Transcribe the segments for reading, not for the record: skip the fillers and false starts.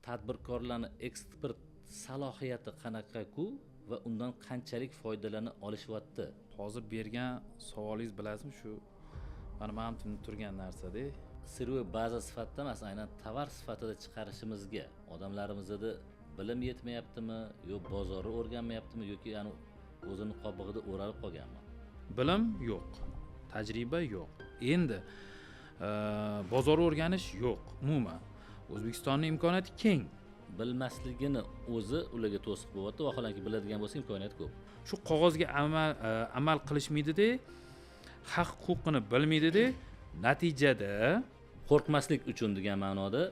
tadbirkorlarning eksport salohiyati qanaqa-ku va undan qanchalik foydalana olishyapti? Hozir bergan savolingiz bilasizmi, shu mana tushunib turgan narsada. Sirve baza sifatida emas, aynan tovar sifatida chiqarishimizga odamlarimizda bilim yetmayaptimi, yo bozorni o'rganmayaptimi, yoki yani o'zini qobig'ida o'ralib qolganmi? Bilim yo'q, tajriba yo'q. Endi bozor o'rganish yo'q umuman. O'zbekistonning imkoniyati keng. Bilmasligini o'zi ularga to'siq bo'lyapti, vaholanki biladigan bo'lsa imkoniyat ko'p. Shu qog'ozga amal qilishmaydi-da, haq huquqini bilmaydi-da, natijada Qo'rqmaslik uchun degan ma'noda,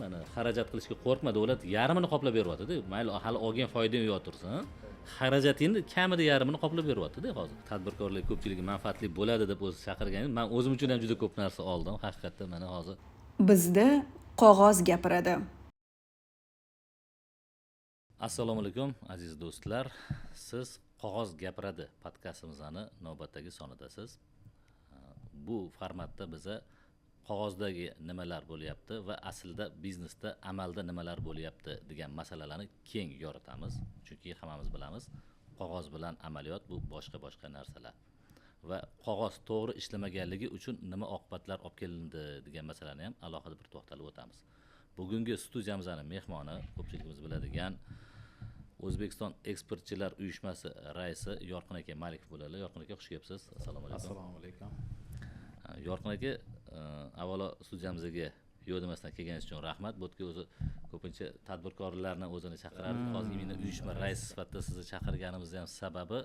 mana xarajat qilishga qo'rqma, davlat yarmini qoplab beryapti-da. Mayli hali olgan foydang yo'q tursin, xarajatingni kamida yarmini qoplab beryapti-da hozir. Tadbirkorlik ko'pchiligi manfaatli bo'ladi deb o'zi chaqirganingiz, men o'zim uchun ham juda ko'p narsa oldim. Haqiqatda mana hozir Bizda qog'oz gapiradi. Assalomu alaykum aziz do'stlar. Siz Qog'oz gapiradi podkastimizning navbatdagi sonidasiz. Bu formatda biza qog'ozdagi nimalar bo'lyapti va aslida biznesda, amalda nimalar bo'lyapti degan masalalarni keng yoritamiz. Chunki hammamiz bilamiz, qog'oz bilan amaliyot bu boshqa narsalar. Va qog'oz to'g'ri ishlamaganligi uchun nima oqibatlar olib kelindi degan masalani ham alohida bir to'xtalib o'tamiz. Bugungi studiyamizning mehmoni ko'pchiligimiz biladigan O'zbekiston eksportchilar uyushmasi raisi Yorqin aka Malikov bo'ladilar. Yorqin aka, xush kelibsiz. Assalomu alaykum. Assalomu alaykum. Yorqin aka, avvalo studiyamizga yo'q demasdan kelganingiz uchun rahmat. Bu yerga o'zi ko'pincha tadbirkorlarni o'zini chaqiradi. Hozir meni uyushma raisi sifatida sizni chaqirganimiz ham sababi,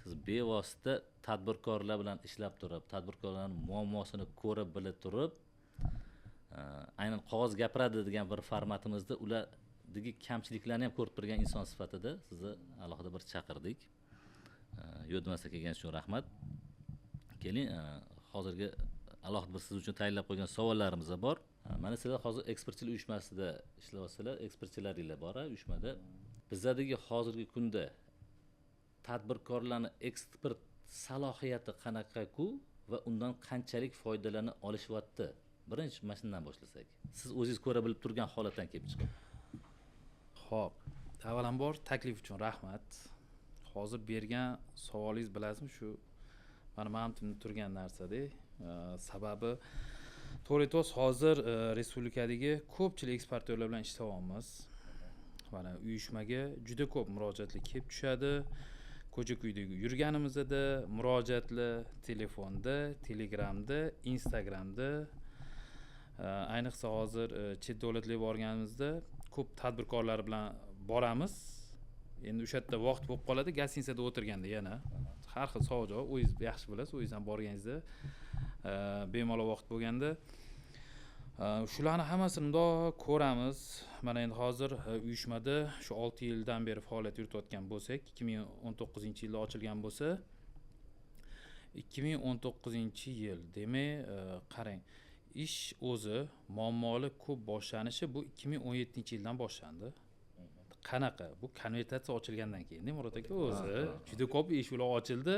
siz bevosita tadbirkorlar bilan ishlab turib, tadbirkorlarning muammosini ko'rib bilib turib, aynan qog'oz gapiradi degan bir formatimizda ulardagi kamchiliklarni ham ko'rib turgan inson sifatida sizni alohida bir chaqirdik. Yo'q demasdan kelganingiz uchun rahmat. Keling, hozirgi alohida bir siz uchun tayyorlab qo'ygan savollarimiz bor. Mana sizlar hozir eksportchilar uyushmasida ishlayapsizlar, eksportchilaringlar bor uyushmada. Bizdagi hozirgi kunda tadbirkorlarning eksport salohiyati qanaqa-ku va undan qanchalik foydalana olishyapti? Birinchi mana shundan boshlasak. Siz o'zingiz ko'ra bilib turgan holatdan kelib chiqib. Xo'p, avvalambor taklif uchun rahmat. Hozir bergan savolingiz bilasizmi, shu mana tushunib turgan narsada. Sababi to'g'ri hozir respublikadagi ko'pchilik eksportyorlar bilan ishlayapmiz. Mana uyushmaga juda ko'p murojaatlar kelib tushadi. Ko'cha-ko'ydagi yurganimizda murojaatlar telefonda, Telegramda, Instagramda, ayniqsa hozir chet davlatlarga borganimizda ko'p tadbirkorlar bilan boramiz. Endi o'sha yerda vaqt bo'lib qoladi, gостиницада o'tirganda yana har xil savol-javob, o'zingiz yaxshi bilasiz, o'zingiz ham borganingizda bemalol vaqt bo'lganda shularni hammasini bundoq ko'ramiz. Mana endi hozir uyushmada shu 6 yildan beri faoliyat yuritayotgan bo'lsak, 2019-yilda ochilgan bo'lsa, 2019-yil demak, qarang, ish o'zi muammoli ko'p boshlanishi bu 2017-yildan boshlandi. Qanaqa? Bu konvertatsiya ochilgandan keyin, Murod aka, o'zi juda ko'p eshiklar ochildi.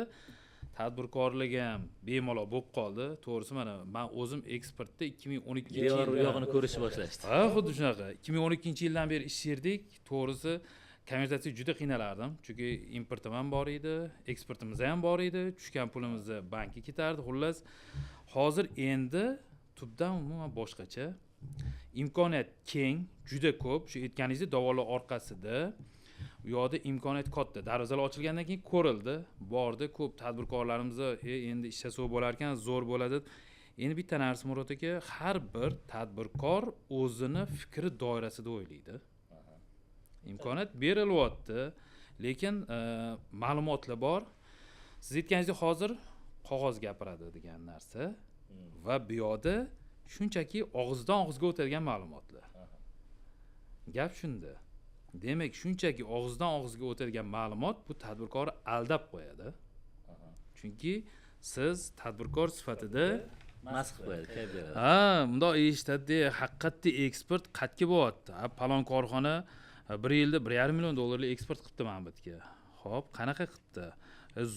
Tadbirkorlik ham bemalol bo'lib qoldi. To'g'risi mana men o'zim eksportda 2012-yilda Yog'ini ko'rishni boshlashdi. xuddi shunaqa. 2012-yildan beri ishlardik. To'g'risi konvertatsiya juda qiynalardim. Chunki importim ham bor edi, eksportimiz ham bor edi. Tushgan pulimizni bankka ketardi. Xullas, hozir endi tubdan umuman boshqacha. Imkoniyat keng, juda ko'p. Shu aytganingizdek davolar orqasida u yoqda imkoniyat katta. Darvozalar ochilgandan keyin ko'rildi. Bordi, ko'p tadbirkorlarimiz endi ishlasa bo'lar ekan, zo'r bo'ladi. Endi bitta narsa Murod aka, har bir tadbirkor o'zini fikri doirasida o'ylaydi. Imkoniyat berilyapti, lekin ma'lumotlar bor. Siz aytganingizdek hozir qog'oz gapiradi degan narsa va bu yoqda shunchaki og'izdan og'izga o'tadigan ma'lumotlar. Gap shunda. Demak, shunchaki og'izdan og'izga o'tadigan ma'lumot bu tadbirkorni aldab qo'yadi. Chunki siz tadbirkor sifatida Masx qo'yadi, kayf beradi. bundoq eshitadi, haqiqatda eksport qatga bo'lyapti. Palon korxona 1 yilda 1,5 million dollarlik eksport qilibdi mana bu yerga. Xo'p, qanaqa qilibdi?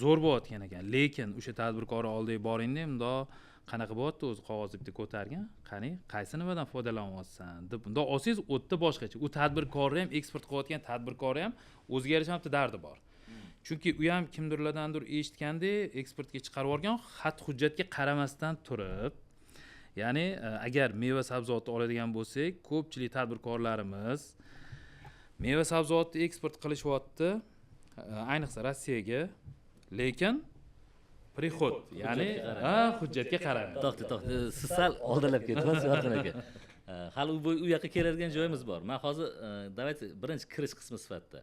Zo'r bo'layotgan ekan, lekin o'sha tadbirkorning oldiga boringda, bundoq qanaqa bo'lyapti o'zi qog'ozni bitta ko'targan qani qaysi nimadan foydalanyapsan deb bundoq olsangiz u yerda boshqacha u tadbirkorni ham eksport qilayotgan tadbirkorni ham o'ziga yarasha bitta dardi bor chunki u ham kimdirlardandir eshitgandek eksportga chiqarib yuborgan xat hujjatga qaramasdan turib ya'ni agar meva sabzavotni oladigan bo'lsak ko'pchilik tadbirkorlarimiz meva sabzavotni eksport qilishyapti ayniqsa Rossiyaga lekin prixod ya'ni hujjatga qaramay to'xta siz sal oldinlab ketyapsiz Yorqin aka. Hali u yoqqa keladigan joyimiz bor. Men hozir давайте birinchi kirish qismi sifatida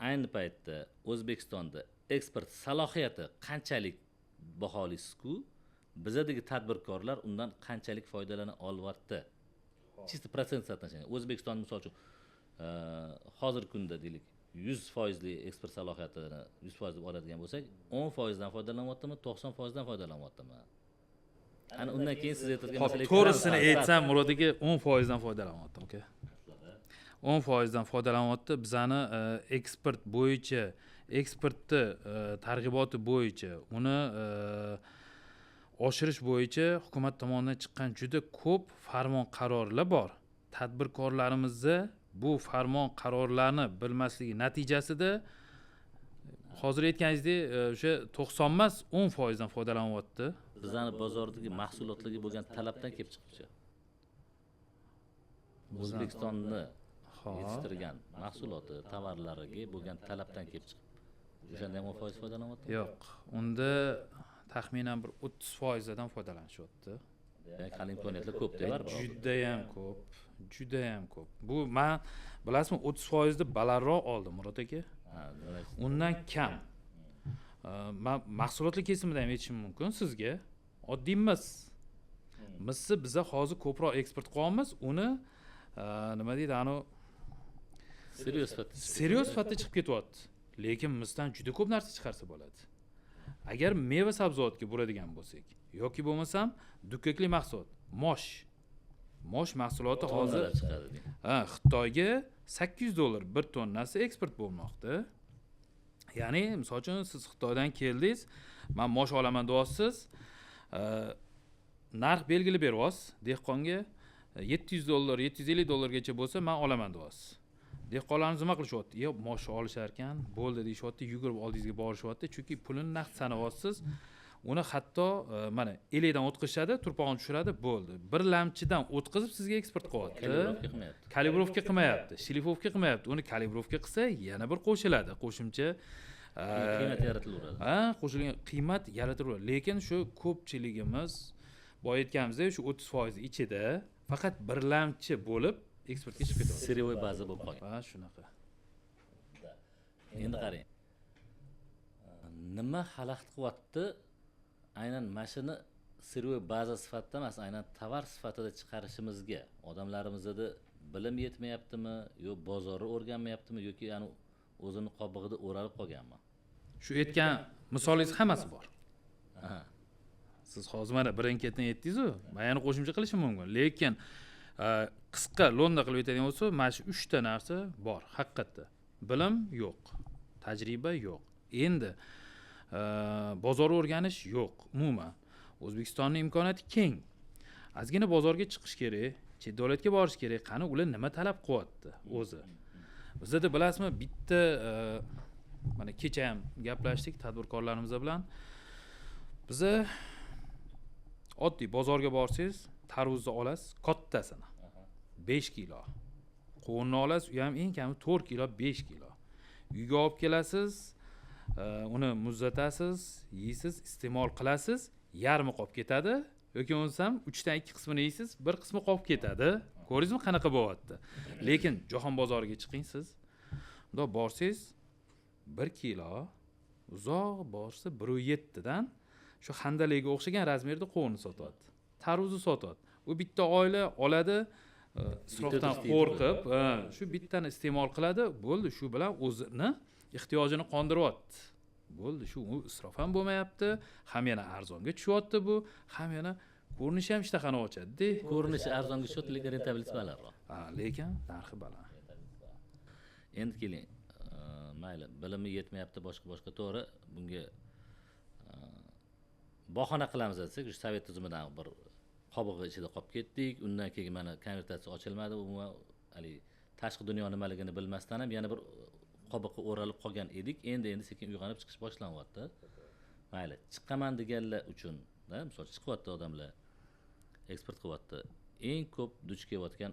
ayni paytda O'zbekistonda eksport salohiyati qanchalik baholisizku, bizadagi tadbirkorlar undan qanchalik foydalana olyapti. Chista protsent so'rashgan. O'zbekiston misol uchun hozirgi kunda deylik 100% eksport salohiyatini 100% deb oladigan bo'lsak, 10% dan foydalanyaptimi, 90% dan foydalanyaptimi? Ana undan keyin siz aytgan masalaga to'g'risini aytsam, Murod aka 10% dan foydalanyapti, aka. 10% dan foydalanyapti. Bizani eksport bo'yicha, eksportni targ'iboti bo'yicha, uni oshirish bo'yicha hukumat tomonidan chiqqan juda ko'p farmon qarorlar bor. Tadbirkorlarimizni bu farmon qarorlarni bilmasligi natijasida hozir aytganingizdek o'sha 90 emas 10% dan foydalanyapti. Bizani bozordagi mahsulotlarga bo'lgan talabdan kelib chiqibdi. O'zbekistonni yetishtirgan mahsuloti, tovarlariga bo'lgan talabdan kelib chiqib. O'shanda ham 10% foydalanyapti? Yo'q, unda taxminan bir 30% dan foydalanishyapti. Ya'ni hali imkoniyatlar ko'p-da baribir. Juda ham ko'p. Bu men bilasizmi 30% ni balandroq oldim Murod aka. Undan kam. Men mahsulotlar kesimida ham aytishim mumkin sizga. Oddiy misni biza hozir ko'proq eksport qilyapmiz. Uni nima deydi, ani serios sifatida chiqib ketyapti. Lekin misdan juda ko'p narsa chiqarsa bo'ladi. Agar meva sabzavotga bo'ladigan bo'lsak, yoki bo'lmasam dukkakli mahsulot, mosh mahsuloti hozir chiqadi. Xitoyga $800 bir tonnasi eksport bo'lmoqda. Ya'ni, misol uchun siz Xitoydan keldingiz, men mosh olaman deyapsiz, narx belgilab beryapsiz, dehqonga $700, $750 gacha bo'lsa, men olaman deyapsiz. Dehqonlarimiz nima qilishyapti? Yo, mosh olishar ekan, bo'ldi deyishyapti, yugurib oldingizga borishyapti, chunki pulini naqd sanayapsiz. Uni hatto mana elakdan o'tkazishadi, turpog'ini tushiradi, bo'ldi. Bir lamchidan o'tkazib sizga eksport qilyapti. Kalibrovka qilmayapti, shlifovka qilmayapti. Uni kalibrovka qilsa, yana bir qo'shiladi, qo'shimcha qiymat yaratilaveradi. Qo'shilgan qiymat yaratilaveradi. Lekin shu ko'pchiligimiz boya aytganimizdek, shu 30% ichida faqat bir lamchi bo'lib eksportga chiqib ketadi. Seriyoy baza bo'lib qolgan. Shunaqa. Endi qarang. Nima xalaqit qilyapti? Aynan mashina seriyoy baza sifatida emas, aynan tovar sifatida chiqarishimizga odamlarimizda bilim yetmayaptimi, yo bozorni o'rganmayaptimi, yoki yani o'zini qobig'ida o'ralib qolganmi? Shu aytgan misolingiz hammasi bor. Siz hozir mana birin-ketin aytdingiz-ku, men yana qo'shimcha qilishim mumkin. Lekin qisqa lo'nda qilib aytadigan bo'lsa, mana shu 3 ta narsa bor haqiqatda. Bilim yo'q, tajriba yo'q. Endi bozor o'rganish yo'q umuman. O'zbekistonning imkoniyati keng. Ozgina bozorga chiqish kerak, chet davlatga borish kerak. Qani ular nima talab qilyapti o'zi? Bizda bilasizmi, bitta mana kecha ham gaplashdik tadbirkorlarimiz bilan. Biza oddiy bozorga borsangiz, tarvuzni olasiz, kattasini. 5 kilo. Qovunni olasiz, u ham eng kami 4 kilo, 5 kilo. Uyga olib kelasiz, uni muzlatasiz, yeysiz, iste'mol qilasiz, yarmi qolib ketadi. Yoki bo'lmasam 3 dan 2 qismini yeysiz, bir qismi qolib ketadi. Ko'rdingizmi qanaqa bo'lyapti? Lekin jahon bozoriga chiqing siz. Unda borsangiz 1 kilo, uzoq borsa 1.7 dan shu handalaga o'xshagan razmerda qovunni sotyapti. Tarvuzni sotyapti. U bitta oila oladi, isrofdan qo'rqib, shu bittani iste'mol qiladi, bo'ldi, shu bilan o'zini ehtiyojini qondiryapti. Bo'ldi, shu isrof ham bo'lmayapti, ham yana arzonga tushyapti bu, ham yana ko'rinishi ham ishtahani ochadi-da. Ko'rinishi arzonga tushyapti, lekin rentabiliteti balandroq. Lekin narxi baland. Endi keling, mayli, bilimi yetmayapti, boshqa to'g'ri, bunga bahona qilamiz desak, shu sovet tizimidan bir qobig'i ichida qolib ketdik. Undan keyin mana konvertatsiya ochilmadi. Umuman hali tashqi dunyo nimaligini bilmasdan ham yana bir qobiqqa o'ralib qolgan edik. Endi sekin uyg'onib chiqish boshlanyapti. Mayli, chiqaman deganlar uchun, misol chiqyapti odamlar, eksport qilyapti. Eng ko'p duch kelayotgan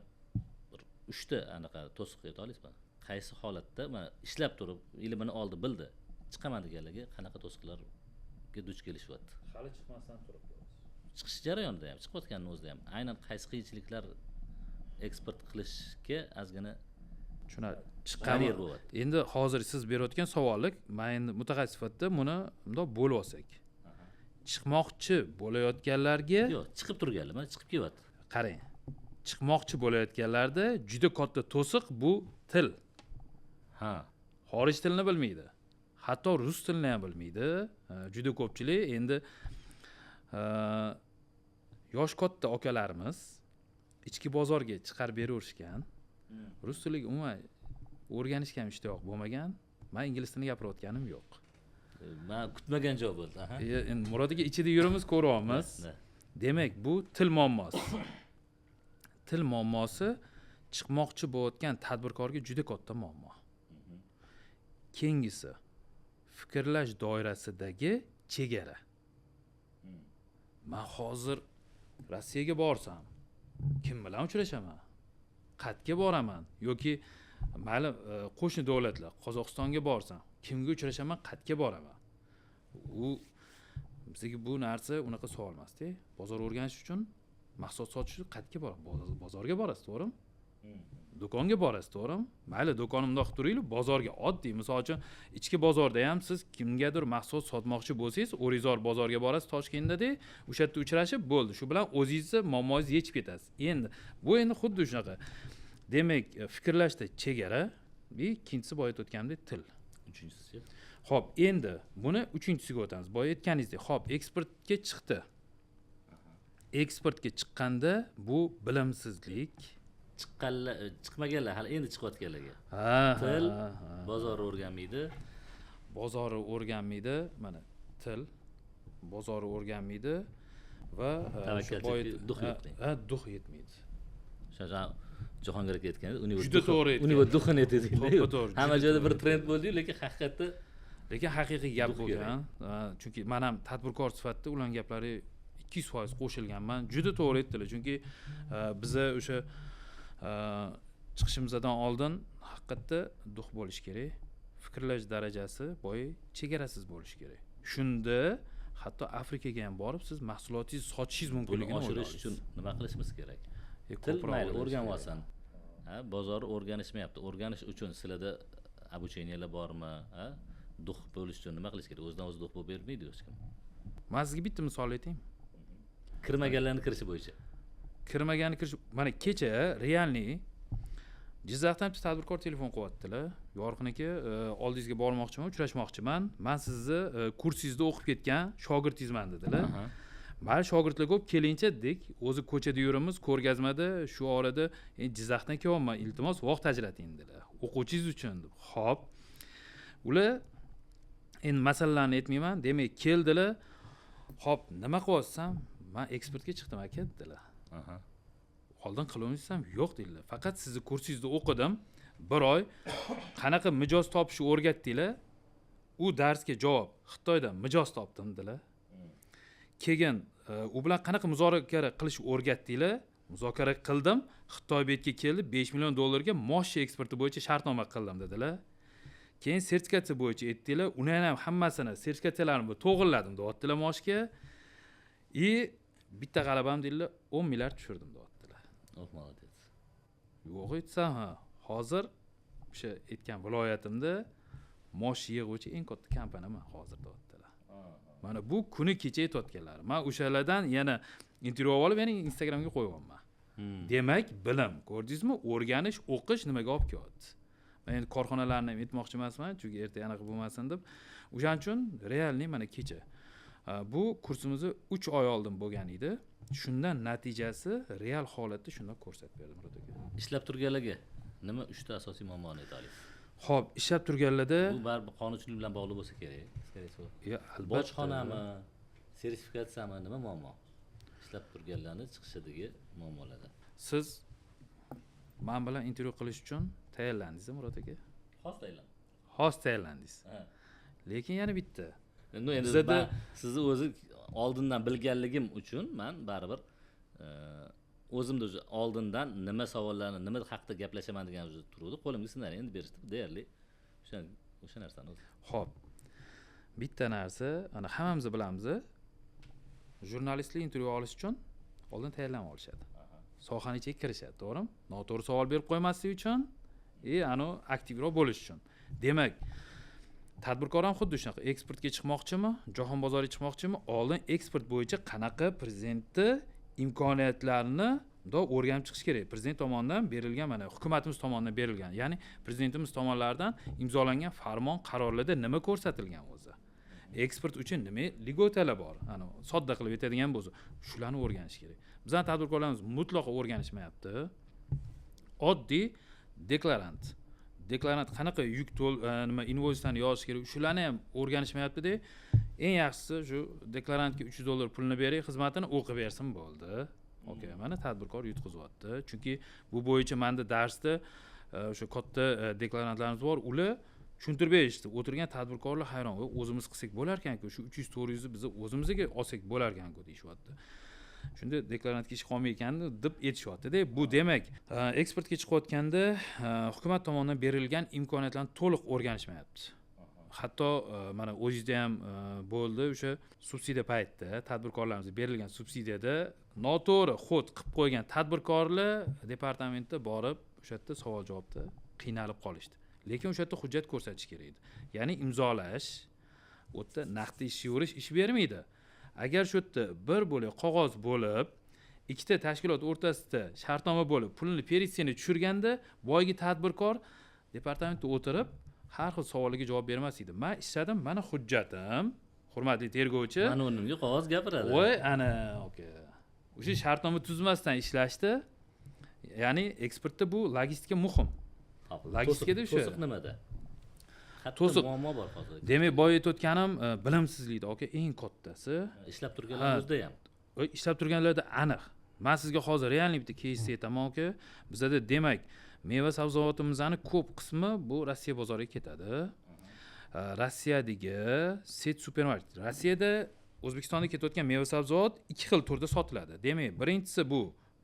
bir 3 ta anaqa to'siq ayta olasizmi? Qaysi holatda mana ishlab turib, ilmini oldi, bildi. Chiqaman deganlarga qanaqa to'siqlarga duch kelishyapti? Hali chiqmasdan turibdi. Chiqish jarayonida ham, chiqayotganini o'zida ham aynan qaysi qiyinchiliklar eksport qilishga ozgina Tushunadi. baryer bo'lyapti. Endi hozir siz berayotgan savollik, men endi mutaxassis sifatida buni bundoq bo'lib olsak. Chiqmoqchi bo'layotganlarga, Yo'q, chiqib turganlar, mana chiqib kelyapti. qarang. Chiqmoqchi bo'layotganlarda juda katta to'siq bu til. Ha. Xorij tilini bilmaydi. Hatto rus tilini ham bilmaydi. Juda ko'pchilik endi yosh katta akalarimiz ichki bozorga chiqarib beraverishgan. Rus tiliga umuman o'rganishga ham ishtiyoq bo'lmagan. Men ingliz tilini gapirayotganim yo'q. Men kutmagan javob bo'ldi. Aha. Endi Murod aka ichida yurimiz, ko'ryapmiz. Demak, bu til muammosi. Til muammosi chiqmoqchi bo'layotgan tadbirkorga juda katta muammo. Keyingisi fikrlash doirasidagi chegara. Men hozir Rossiyaga borsam, kim bilan uchrashaman? Qayerga boraman yoki mayli qo'shni davlatlar, Qozog'istonga borsam, kimga uchrashaman, qayerga boraman? U bizga bu narsa unaqa savol emas-da. Bozor o'rganish uchun, mahsulot sotish uchun qayerga borasiz? Bozorga borasiz, to'g'rimi? Do'konga borasiz, to'g'rimi? Mayli, do'konimda turaylik, bozorga oddiy, misol uchun, ichki bozorda ham siz kimgadir mahsulot sotmoqchi bo'lsangiz, O'rizor bozorga borasiz Toshkentda-da, o'sha yerda uchrashib bo'ldi. Shu bilan o'zingizni muammongizni yechib ketasiz. Bu endi xuddi shunaqa. Demak, fikrlashda chegara, ikkinchisi boya aytayotgandek til. Uchinchisi. Xo'p, endi buni uchinchisiga o'tamiz. Boya aytganingizdek, xo'p, eksportga chiqdi. Eksportga chiqqanda bu bilimsizlik, chiqmaganlar, hali endi chiqayotganlarga. Til, bozorni o'rganmaydi. Bozorni o'rganmaydi. Mana til, bozorni o'rganmaydi va duh yetmaydi. O'sha Jahongir aka aytganda, juda to'g'ri aytgan. Uni duxin aytdi. To'g'ri. Hamma joyda bir trend bo'ldi, lekin haqiqatda haqiqiy gap bo'lgan. Chunki men ham tadbirkor sifatida ularning gaplari 200% qo'shilganman. Juda to'g'ri aytdilar. Chunki biza o'sha chiqishimizdan oldin haqiqatda duh bo'lish kerak. Fikrlash darajasi boy chegarasiz bo'lish kerak. Shunda hatto Afrikaga ham borib siz mahsulotingizni sotishingiz mumkinligini oshirish uchun nima qilishimiz kerak? Til mayli o'rganib olsan. Bozorni o'rganishmayapti. O'rganish uchun sizlarda обучениялар bormi? Duh bo'lish uchun nima qilish kerak? O'zidan o'zi duh bo'lib bermaydi hech kim. Men sizga bitta misol aytaymi? Kirmaganlarni kirishi bo'yicha. Kirmaganni kirish, mana kecha realniy Jizzaxdan bitta tadbirkor telefon qilyaptilar. Yorqin aka, oldingizga bormoqchiman, uchrashmoqchiman. Men sizni kursingizda o'qib ketgan shogirdingizman dedilar. Mayli, shogirdlar ko'p, kelingchi dedik. O'zi ko'chada yurimiz, ko'rgazmada shu orada Jizzaxdan kelyapman, iltimos vaqt ajrating dedilar. O'quvchingiz uchun deb. Xo'p. Ular endi masalalarni aytmayman, demak keldilar. Xo'p, nima qilyapsam? Men eksportga chiqdim aka dedilar. Oldin qilolmaysam yo'q dedilar. Faqat sizni kursingizda o'qidim. 1 oy qanaqa mijoz topishni o'rgatdinglar. U darsga javob Xitoydan mijoz topdim dedilar. Keyin u bilan qanaqa muzokara qilishni o'rgatdinglar. Muzokara qildim. Xitoy betga keldi, $5 million moshcha eksporti bo'yicha shartnoma qildim dedilar. Keyin sertifikatsiya bo'yicha aytdilar. Uni ham hammasini sertifikatsiyalarini to'g'irladim deyaptilar moshga. Bitta g'alabam deydilar, 10 milliard tushirdim deyaptilar. Молодец. Yo'q aytsam, hozir o'sha aytgan viloyatimda mosh yig'uvchi eng katta kompaniyaman hozir deyaptilar. Mana bu kuni kecha aytayotganlar. Men o'shalardan yana intervyu olib, yana Instagramga qo'yyapman. Demak, bilim, ko'rdingizmi? O'rganish, o'qish nimaga olib kelyapti? Men endi korxonalarni ham aytmoqchi emasman, chunki erta aniq bo'lmasin deb. O'shaning uchun realniy mana kecha bu kursimizni 3 oy oldin bo'lgan edi. Shundan natijasi real holatda shunday ko'rsatib berdi Murod aka. Ishlab turganlarga nima 3 ta asosiy muammoni aytaylik? Xo'p, ishlab turganlarda bu baribir qonunchilik bilan bog'liq bo'lsa kerak. albatta. Bojxonami, sertifikatsiyami nima muammo? Ishlab turganlarning chiqishidagi muammolarda. Siz men bilan intervyu qilish uchun tayyorlandingiz, Murod aka? Xos Tailand. Hozir tayyorlandingiz. Ha. Lekin yana bitta. Endi Bizada- sizni o'zi oldindan bilganligim uchun men baribir o'zimda o'zi oldindan nima savollarni, nima haqida gaplashaman degan o'zi turuvdi. Qo'limga ssenariy endi berishdi. Deyarli o'sha narsani o'zi. Xo'p. Bitta narsa, ana hammamiz bilamiz, jurnalistlar intervyu olish uchun oldin tayyorlanib olishadi. Sohani ichiga kirishadi, to'g'rimi? Noto'g'ri savol berib qo'ymaslik uchun, aktivroq bo'lish uchun. Demak, tadbirkor ham xuddi shunaqa eksportga chiqmoqchimi, jahon bozoriga chiqmoqchimi, oldin eksport bo'yicha qanaqa prezidentni imkoniyatlarini o'rganib chiqish kerak. Prezident tomonidan berilgan, mana hukumatimiz tomonidan berilgan, ya'ni prezidentimiz tomonidan imzolangan farmon, qarorlarda nima ko'rsatilgan o'zi. Eksport uchun nima ligotalar bor? Ana sodda qilib aytadigan bo'lsa, shularni o'rganish kerak. Bizning tadbirkorlarimiz mutlaqo o'rganishmayapti. Oddiy deklarant qanaqa yuk nima invoyslarni yozish kerak, shularni ham o'rganishmayapti-da. Eng yaxshisi shu deklarantga $300 pulni bering, xizmatini o'qib bersin bo'ldi. Okay, mana tadbirkor yutqizyapti. Chunki bu bo'yicha menda darsda o'sha katta deklarantlarimiz bor, ular tushuntirib berishdi. O'tirgan tadbirkorlar hayron, o'zimiz qilsak bo'lar ekan-ku, shu 300-400 ni biz o'zimizga olsak bo'lar ekan-ku deyishyapti. Shunda deklarantga ish qolmay ekanini deb aytishyapti-da. Bu demak, eksportga chiqayotganda hukumat tomonidan berilgan imkoniyatlarni to'liq o'rganishmayapti. Hatto mana o'zingizda ham bo'ldi, o'sha subsidiya paytida tadbirkorlarimizga berilgan subsidiyada noto'g'ri xod qilib qo'ygan tadbirkorlar departamentda borib o'sha yerda savol javobda qiynalib qolishdi. Lekin o'sha yerda hujjat ko'rsatish kerak edi. Ya'ni imzolash, u yerda naqd ish yurish ish bermaydi. Agar shu yerda bir bo'lak qog'oz bo'lib, ikkita tashkilot o'rtasida shartnoma bo'lib, pulni peritsiyani tushirganda, boyagi tadbirkor departamentda o'tirib har xil savolga javob bermas edi. Men ishladim, mana hujjatim, hurmatli tergovchi. Mana unimga qog'oz gapiradi. Voy, ana, okay. O'sha shartnoma tuzmasdan ishlashdi. Ya'ni eksportda bu logistika muhim. Logistikada o'sha to'siq nimada? To'siq muammo bor hozir. Demak, boya aytayotganim bilimsizlikda, eng kattasi. Ishlab turganlarimizda ham. Ishlab turganlarda aniq. Men sizga hozir realniy bitta case aytaman, bizada demak, meva sabzavotimizning ko'p qismi bu Rossiya bozoriga ketadi. Rossiyadagi set supermarket. Rossiyada O'zbekistonga ketayotgan meva sabzavot ikki xil turda sotiladi. Demak, birinchisi bu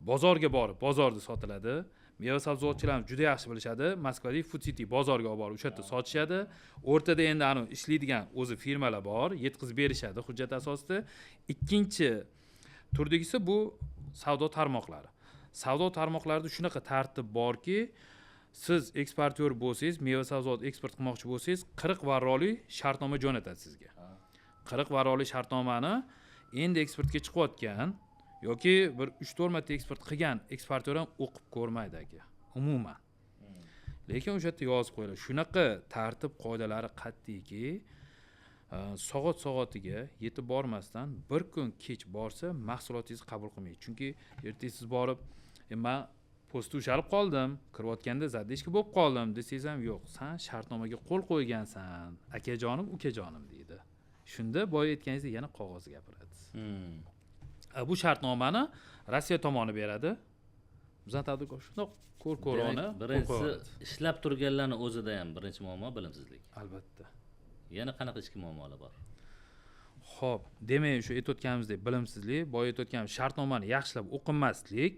bozorga borib, bozorda sotiladi. Meva sabzavotchilarimiz juda yaxshi bilishadi. Moskvadagi Food City bozorga olib borib o'sha yerda sotishadi. O'rtada endi ishlaydigan o'zi firmalar bor, yetkazib berishadi hujjat asosida. Ikkinchi turdagisi bu savdo tarmoqlari. Savdo tarmoqlarida shunaqa tartib borki, siz eksportyor bo'lsangiz, meva sabzavot eksport qilmoqchi bo'lsangiz, 40 varrolik shartnoma jo'natadi sizga. 40 varrolik shartnomani endi eksportga chiqayotgan yoki bir 3-4 marta eksport qilgan eksportyor ham o'qib ko'rmaydi aka, umuman. Lekin o'sha yerda yozib qo'yiladi. Shunaqa tartib qoidalari qat'iyki, soatiga yetib bormasdan bir kun kech borsa mahsulotingizni qabul qilmaydi. Chunki ertaga siz borib, men posta ushalib qoldim, kirayotganda zaddishki bo'lib qoldim desangiz ham yo'q, sen shartnomaga qo'l qo'ygansan, akajonim, ukajonim deydi. Shunda boya aytganingizdek yana qog'oz gapiradi. Bu shartnomani Rossiya tomoni beradi. Bizning tadbirkor shundoq ko'rko'rona. Birinchisi ishlab turganlarni o'zida ham birinchi muammo bilimsizlik. Albatta. Yana qanaqa ichki muammolar bor? Xo'p, demak, shu aytayotganimizdek bilimsizlik, boya aytayotganimiz shartnomani yaxshilab o'qimaslik,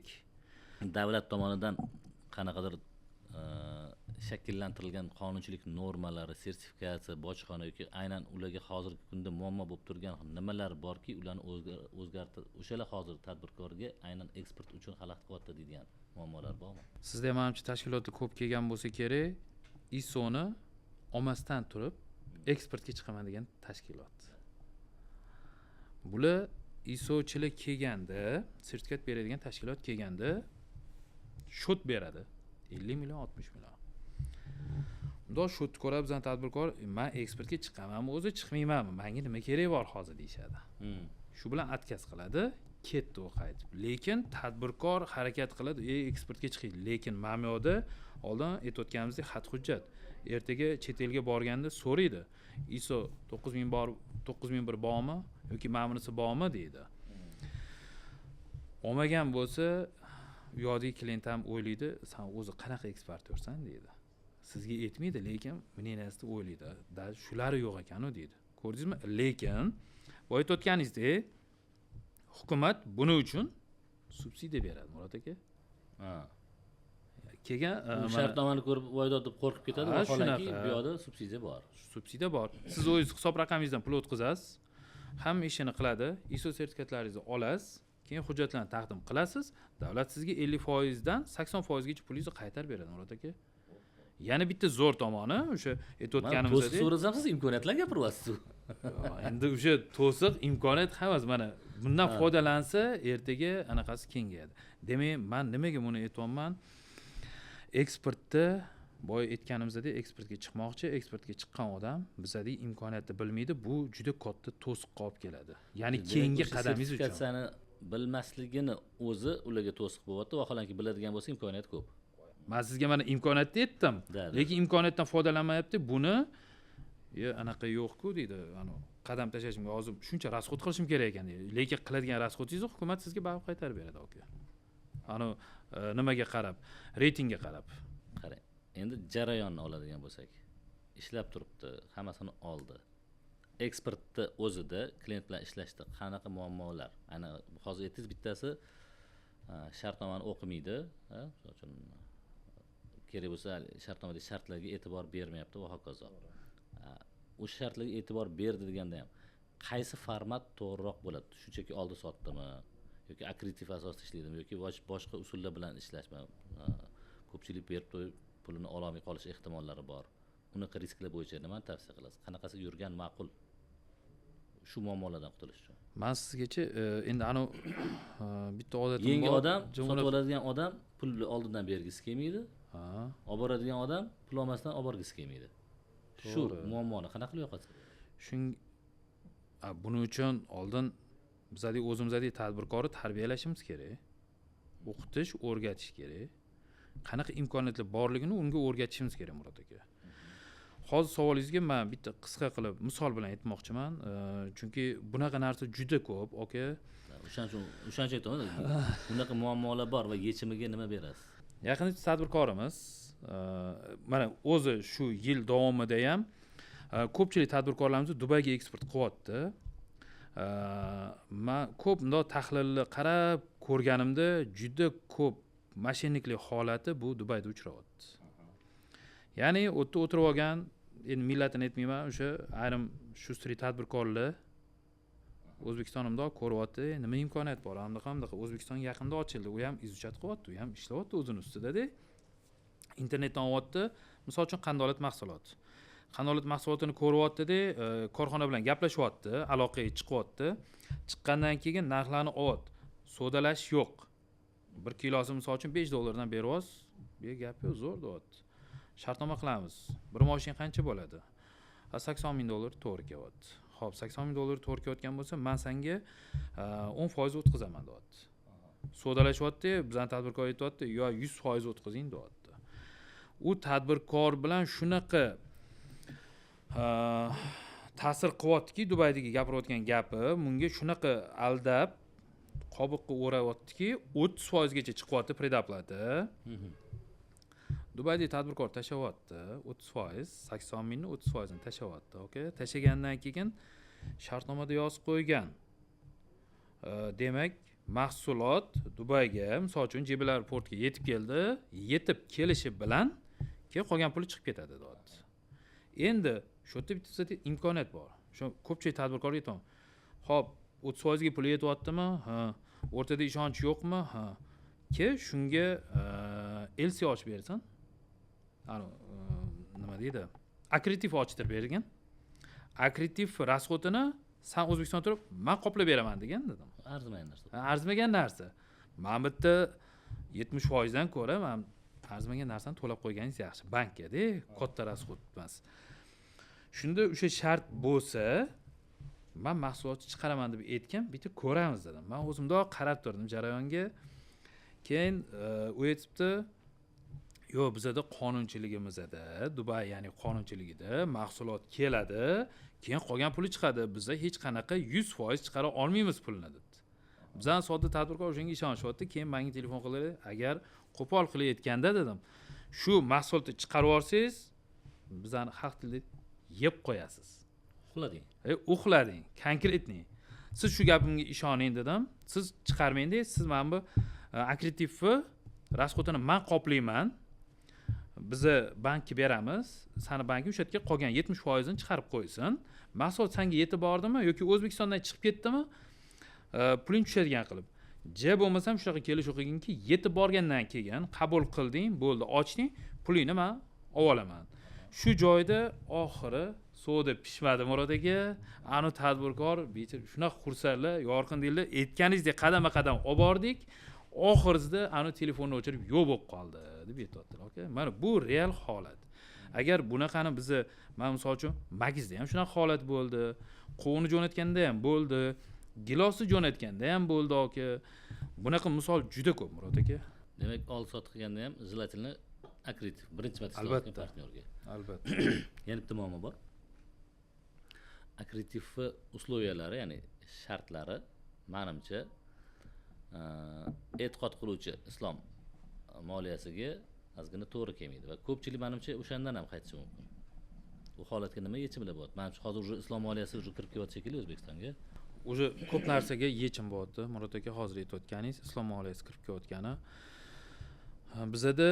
davlat tomonidan qanaqadir shakllantirilgan qonunchilik normalari, sertifikatsiya, bojxona yoki aynan ularga hozirgi kunda muammo bo'lib turgan nimalar borki, ularni o'zgartirib, o'shalar hozir tadbirkorga aynan eksport uchun xalaqit qilyapti deydigan muammolar bormi? Sizda menimcha tashkilotda ko'p kelgan bo'lsa kerak, ISOni olmasdan turib eksportga chiqaman degan tashkilot. Bular ISOchilar kelganda, sertifikat beradigan tashkilot kelganda shot beradi. 50 million, 60 million. Unda shot ko'rib bizning tadbirkor, men eksportga chiqamanmi, o'zi chiqmaymanmi, menga nima kerak bor hozir deyshadi. Shu bilan atkaz qiladi. ketdi u qaytib. Lekin tadbirkor harakat qiladi, eksportga chiqaydi. Lekin mana bu yerda oldin aytayotganimizdek xat hujjat. Ertaga chet elga borganda so'raydi. ISO 9001 bormi yoki mana bunisi bormi deydi. Olmagan bo'lsa, u yoqdagi klient ham o'ylaydi, "Sen o'zi qanaqa eksportyorsan?" deydi. Sizga aytmaydi, lekin mening narsa o'ylaydi. Shulari yo'q ekan-u deydi. Ko'rdingizmi? Lekin bu aytayotganingizdek, hukumat buning uchun subsidiya beradi, Murod aka. Ha. Kelgan Shartnomani ko'rib voydod deb qo'rqib ketadi, Ha, vaholanki shunaqa. bu yoqda subsidiya bor. subsidiya bor. Siz o'zingiz hisob raqamingizdan pul o'tkazasiz, hamma ishini qiladi, ISO sertifikatlaringizni olasiz, keyin hujjatlarni taqdim qilasiz, davlat sizga 50% dan 80% gacha pulingizni qaytarib beradi, Murod aka. Yana bitta zo'r tomoni o'sha aytayotganimizdek. To'siq so'rasam siz imkoniyatlar gapiryapsiz. Endi o'sha to'siq imkoniyat emas, mana bundan foydalansa ertaga anaqasi kengayadi. Demak, men nimaga buni aytyapman? Eksportda boya aytganimizdek, eksportga chiqmoqchi, eksportga chiqqan odam bizadagi imkoniyatni bilmaydi, bu juda katta to'siq qolib keladi. Ya'ni keyingi qadamingiz uchun. Sertifikatsiyani bilmasligini o'zi ularga to'siq bo'lyapti, vaholanki biladigan bo'lsa imkoniyat ko'p. Men sizga mana imkoniyatni aytdim, lekin imkoniyatdan foydalanmayapti. Buni anaqa yo'q-ku deydi, qadam tashlashimga hozir shuncha rasxod qilishim kerak ekan deydi. Lekin qiladigan rasxodingizni hukumat sizga baribir qaytarib beradi aka. Nimaga qarab? Reytingga qarab. Qarang. Endi jarayonni oladigan bo'lsak, ishlab turibdi, hammasini oldi. Eksportni o'zida klient bilan ishlashda qanaqa muammolar? Ana hozir aytdingiz, bittasi shartnomani o'qimaydi, o'sha uchun kerak bo'lsa shartnomadagi shartlarga e'tibor bermayapti va hokazo. O'sha shartlarga e'tibor berdi deganda ham qaysi format to'g'riroq bo'ladi? Shunchaki oldi sotdimi yoki akkreditiv asosida ishlaydimi yoki boshqa usullar bilan ishlashmi? Ko'pchilik berib qo'yib pulini ololmay qolish ehtimollari bor. Unaqa risklar bo'yicha nimani tavsiya qilasiz? Qanaqasi yurgan ma'qul? Shu muammolardan qutulish uchun. Men sizgacha endi bitta odatim bor. Yangi odam, sotib oladigan odam pulni oldindan bergisi kelmaydi. Olib boradigan odam pul olmasdan olib borgisi kelmaydi. Shu muammoni qanaqa qilib yo'qotasiz? Buning uchun oldin bizadagi o'zimizdagi tadbirkorni tarbiyalashimiz kerak. O'qitish, o'rgatish kerak. Qanaqa imkoniyatlar borligini unga o'rgatishimiz kerak, Murod aka. Hozir savolingizga men bitta qisqa qilib misol bilan aytmoqchiman, chunki bunaqa narsa juda ko'p, aka. O'shancha aytaman, bunaqa muammolar bor va yechimiga nima berasiz? Yaqinda tadbirkorimiz mana o'zi shu yil davomida ham ko'pchilik tadbirkorlarimiz Dubayga eksport qilyapti. Men ko'p bunday tahlilni qarab ko'rganimda juda ko'p mashinniklik holati bu Dubayda uchrayapti. Ya'ni o'tirib olgan, endi millatini aytmayman, o'sha ayrim shu siri tadbirkorlar O'zbekistonimda ko'ryapti, nima imkoniyat bor, hamda O'zbekiston yaqinda ochildi, u ham izuchat qilyapti, u ham ishlayapti o'zini ustida-da. Internetdan olyapti, misol uchun qandolat mahsulot. Qandolat mahsulotini ko'ryapti-da, korxona bilan gaplashyapti, aloqaga chiqyapti. Chiqqandan keyin narxlarni olyapti. Sodalash yo'q. 1 kilosi misol uchun $5 dan beryapsiz, bu gap yo'q, zo'r deyapti. Shartnoma qilamiz. Bir mashina qancha bo'ladi? $80,000 to'g'ri kelyapti. Xo'p, $80,000 to'g'ri kelayotgan bo'lsa, men senga 10% o'tkazaman deyapti. Sodalashyapti, bizning tadbirkor aytayapti, yo 100% o'tkazing deyapti. U tadbirkor bilan shunaqa ta'sir qilyaptiki, Dubaydagi gapirayotgan gapi, bunga shunaqa aldab, qobiqqa o'rayaptiki, 30% gacha chiqyapti predoplata. Dubayda tadbirkor tashlayapti, 30%, 80,000 ni 30% ni tashlayapti, okay? Tashlagandan keyin shartnomada yozib qo'ygan. Demak, mahsulot Dubayga, misol uchun Jebel portiga yetib keldi, yetib kelishi bilan keyin qolgan puli chiqib ketadi deyapti. Endi shu yerda bitta imkoniyat bor. Shu ko'pchilik tadbirkorga aytaman. Xo'p, 30% ga puli yetyaptimi? Ha. O'rtada ishonch yo'qmi? Ha. Ke shunga LC ochib bersan. Nima deydi? Akkreditiv ochtirib bergan. Akkreditiv rasxodini sen O'zbekistonda turib, men qoplab beraman degan dedim. Arzimagan narsa. Arzimagan narsa. Men bitta 70% dan ko'ra men arzimagan narsani to'lab qo'yganingiz yaxshi. Bankka-da, katta rasxod emas. Shunda o'sha shart bo'lsa, man mahsulotni chiqaraman deb aytgan, bitta ko'ramiz dedim. Men o'zimda qarab turdim jarayonga. Keyin u aytibdi, "Yo'q, bizada qonunchiligimizda, Dubay ya'ni qonunchiligida mahsulot keladi, keyin qolgan puli chiqadi. Bizda hech qanaqa 100% chiqara olmaymiz pulni" dedi. Bizdan sodda tadbirkor o'shanga ishonishyapti. Keyin menga telefon qildi, "Agar qo'pol qilayotganda" dedim, "shu mahsulotni chiqarib olsangiz, bizani xalq tilida yeb qo'yasiz. Uxlading. Uxlading, konkretniy. Siz shu gapimga ishoning" dedim. "Siz chiqarmang, siz mana bu akkreditivni rasxodini men qoplayman. Bizni bankka beramiz. Sani banking o'sha yerga qolgan 70% ni chiqarib qo'ysin. Mahsulot senga yetib bordimi yoki O'zbekistondan chiqib ketdimi? Puling tushadigan qilib. Je bo'lmasam shunaqa kelishuv qilginki, yetib borgandan keyin qabul qilding, bo'ldi, ochding, pulingni men olib olaman." Shu joyda oxiri suvda pishmadi Murod aka. Ani tadbirkor bechora shunaqa xursandlar, yorqin dilda aytganingizdek qadama-qadam olib bordik. Oxirisida ani telefonni o'chirib yo'q bo'lib qoldi deb aytibdilar, aka. Mana bu real holat. Agar bunaqani bizni, men misol uchun Magizda ham shunaqa holat bo'ldi. Qovuni jo'natganda ham bo'ldi. Gilosni jo'natganda ham bo'ldi, aka. Bunaqa misol juda ko'p Murod aka. Demak, oldi-sotdi qilganda ham jelatinni akkreditiv birinchi marta Albatta. partnyorga. Albatta. Yana bitta muammo bor. Akkreditivni usloviyalari, ya'ni shartlari menimcha e'tiqod qiluvchi islom moliyasiga ozgina to'g'ri kelmaydi va ko'pchilik menimcha o'shandan ham qaytishi mumkin. Bu holatga nima yechimlar bor? Menimcha hozir уже islom moliyasi уже kirib kelyapti shekilli O'zbekistonga. Уже ko'p narsaga yechim bo'lyapti. Murod aka hozir aytayotganingiz islom moliyasi kirib kelayotgani. Bizada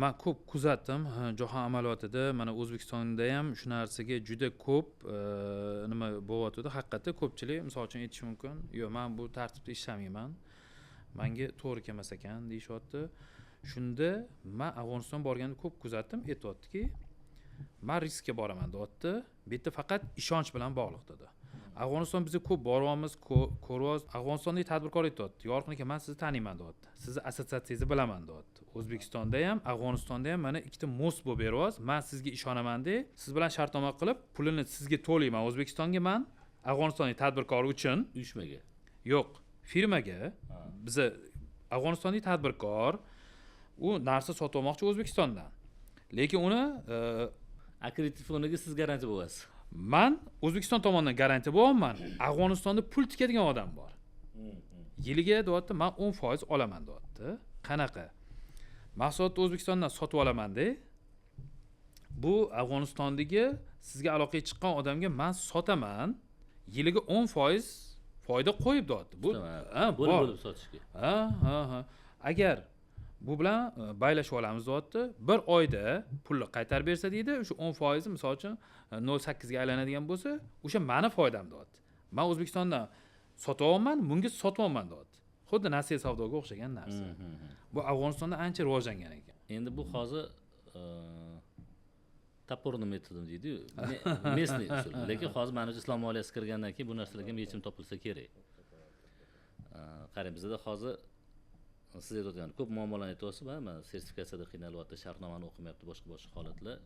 men ko'p kuzatdim jahon amaliyotida, mana O'zbekistonda ham shu narsaga juda ko'p nima bo'lyapti. Haqiqatda ko'pchilik misol uchun aytish mumkin, "Yo'q, men bu tartibda ishlamayman. Menga to'g'ri kelmas ekan" deyishyapti. Shunda men Afg'oniston borganda ko'p kuzatdim, aytayaptiki, "Men riskka boraman" deyapti. Bu yerda faqat ishonch bilan bog'liq dedi. Afg'oniston bizga ko'p boryapmiz, ko'ryapmiz. Afg'onistondagi tadbirkor aytayapti, "Yorqin aka, men sizni taniyman" deyapti. "Sizni assotsiatsiyangizni bilaman" deyapti. O'zbekistonda ham, Afg'onistonda ham mana ikkita most bo'lib beryapsiz. "Men sizga ishonaman" deb, siz bilan shartnoma qilib, pulini sizga to'layman. O'zbekistonga men Afg'onistondagi tadbirkor uchun, Uyushmaga. yo'q, firmaga, biza Afg'onistondagi tadbirkor u narsa sotib olmoqchi O'zbekistondan. Lekin uni Akkreditiv o'rniga siz garantiya bo'lasiz. men O'zbekiston tomonidan garantiya bo'lyapman. Afg'onistonda pul tikadigan odam bor. Yiliga deyapti, men 10% olaman deyapti. Qanaqa? Mahsulotni O'zbekistondan sotib olaman-da. Bu Afg'onistondagi sizga aloqaga chiqqan odamga men sotaman. Yiliga 10% foyda qo'yib deyapti. Bu bo'lib sotishga. Ha. Agar bu bilan baylashib olamiz deyapti. Bir oyda pulni qaytarib bersa deydi, o'sha 10% misol uchun 0.8 ga aylanadigan bo'lsa, o'sha meni foydam deyapti. Men O'zbekistondan sotyapman, bunga sotyapman deyapti. Xuddi nasiya savdoga o'xshagan narsa. Bu Afg'onistonda ancha rivojlangan ekan. Endi bu hozir toporni metodim deydi-yu, местный usul. Lekin hozir menimcha islom moliyasi kirgandan keyin bu narsalarga ham yechim topilsa kerak. Qarang, bizda hozir siz aytayotgan ko'p muammolarni aytyapsiz, mana sertifikatsiyada qiynalyapti, shartnomani o'qimayapti, boshqa holatlar.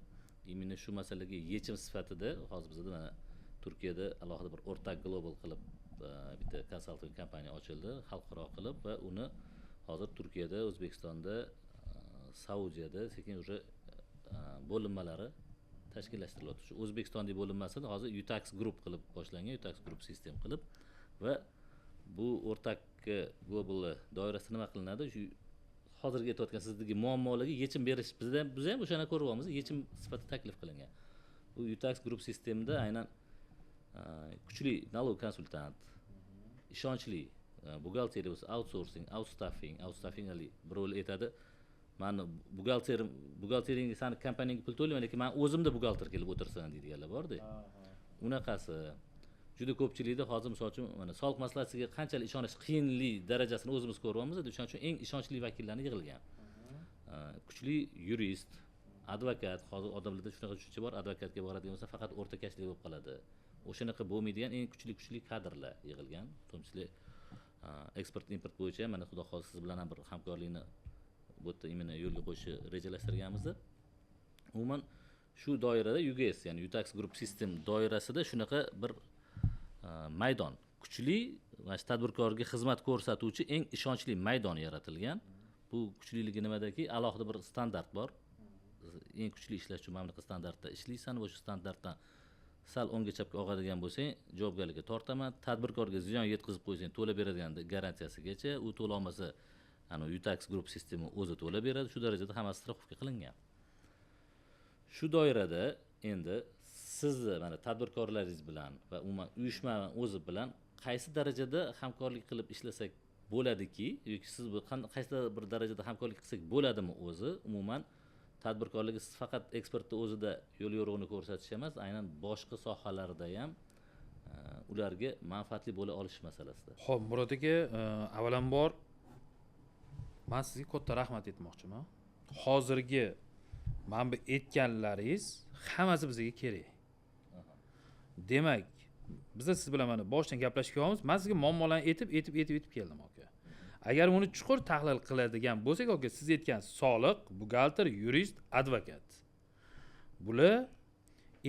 Imенно shu masalaga yechim sifatida hozir bizda mana Turkiyada alohida bir o'rtak global qilib bitta konsalting kompaniya ochildi, xalqaro qilib va uni hozir Turkiyada, O'zbekistonda, Saudiyada sekin уже bo'linmalari tashkillashtiriladi. Shu O'zbekistondagi bo'linmasini hozir Utax Group qilib boshlangan, Utax Group sistem qilib va bu o'rtak global doirasida nima qilinadi? Shu hozirgi aytayotgan sizdagi muammolarga yechim berish biz ham o'shani ko'ryapmiz, yechim sifatida taklif qilingan. Bu Utax Group sistemida aynan kuchli налог konsultant, ishonchli buxgalteriya bo'lsa, outstaffing ali birovlar aytadi, "Meni buxgalteringga sani kompaniyangga pul to'layman, lekin men o'zimda buxgalter kelib o'tirsan" deydiganlar bor-da. Unaqasi juda ko'pchilikda hozir misol uchun mana soliq maslahatiga qanchalik ishonish qiyinlik darajasini o'zimiz ko'ryapmiz. O'shaning uchun eng ishonchli vakillarni yig'ilgan. Kuchli yurist, advokat, hozir odamlarda shunaqa tushuncha bor, advokatga boradigan bo'lsa faqat o'rtakashlik bo'lib qoladi. O'shanaqa bo'lmaydigan eng kuchli kadrlar yig'ilgan. To'g'risi eksport import bo'yicha mana xudo xolis siz bilan ham bir hamkorlikni bu yerda imенно yo'lga qo'yishni rejalashtirganmiz. Umuman shu doirada UGS, ya'ni Utax Group System doirasida shunaqa bir maydon kuchli mana shu tadbirkorga xizmat ko'rsatuvchi eng ishonchli maydon yaratilgan. Bu kuchliligi nimadaki, alohida bir standart bor. Eng kuchli ishlash uchun mana bunaqa standartda ishlaysan va shu standartdan sal o'ngga chapga og'adigan bo'lsang, javobgarlikka tortaman. Tadbirkorga ziyon yetkazib qo'ysang, to'lab beradigan garantiyasigacha, u to'la olmasa, ana Utax Group sistemi o'zi to'lab beradi. Shu darajada hammasi straxovka qilingan. Shu doirada endi sizni mana tadbirkorlaringiz bilan va umuman uyushma o'zi bilan qaysi darajada hamkorlik qilib ishlasak bo'ladiki, yoki siz qaysi bir darajada hamkorlik qilsak bo'ladimi o'zi, umuman tadbirkorligi siz faqat eksportda o'zida yo'l yo'riqni ko'rsatish emas, aynan boshqa sohalarda ham ularga manfaatli bo'la olish masalasida. Xo'p, Murod aka, avvalambor men sizga katta rahmat aytmoqchiman. Hozirgi mana bu aytganlaringiz hammasi bizga kerak. Demak, biz siz bilan mana boshdan gaplashib qo'yamiz. Men sizga muammolarni aytib keldim aka. Agar uni chuqur tahlil qiladigan bo'lsak aka, siz aytgan soliq, buxgalter, yurist, advokat. Bular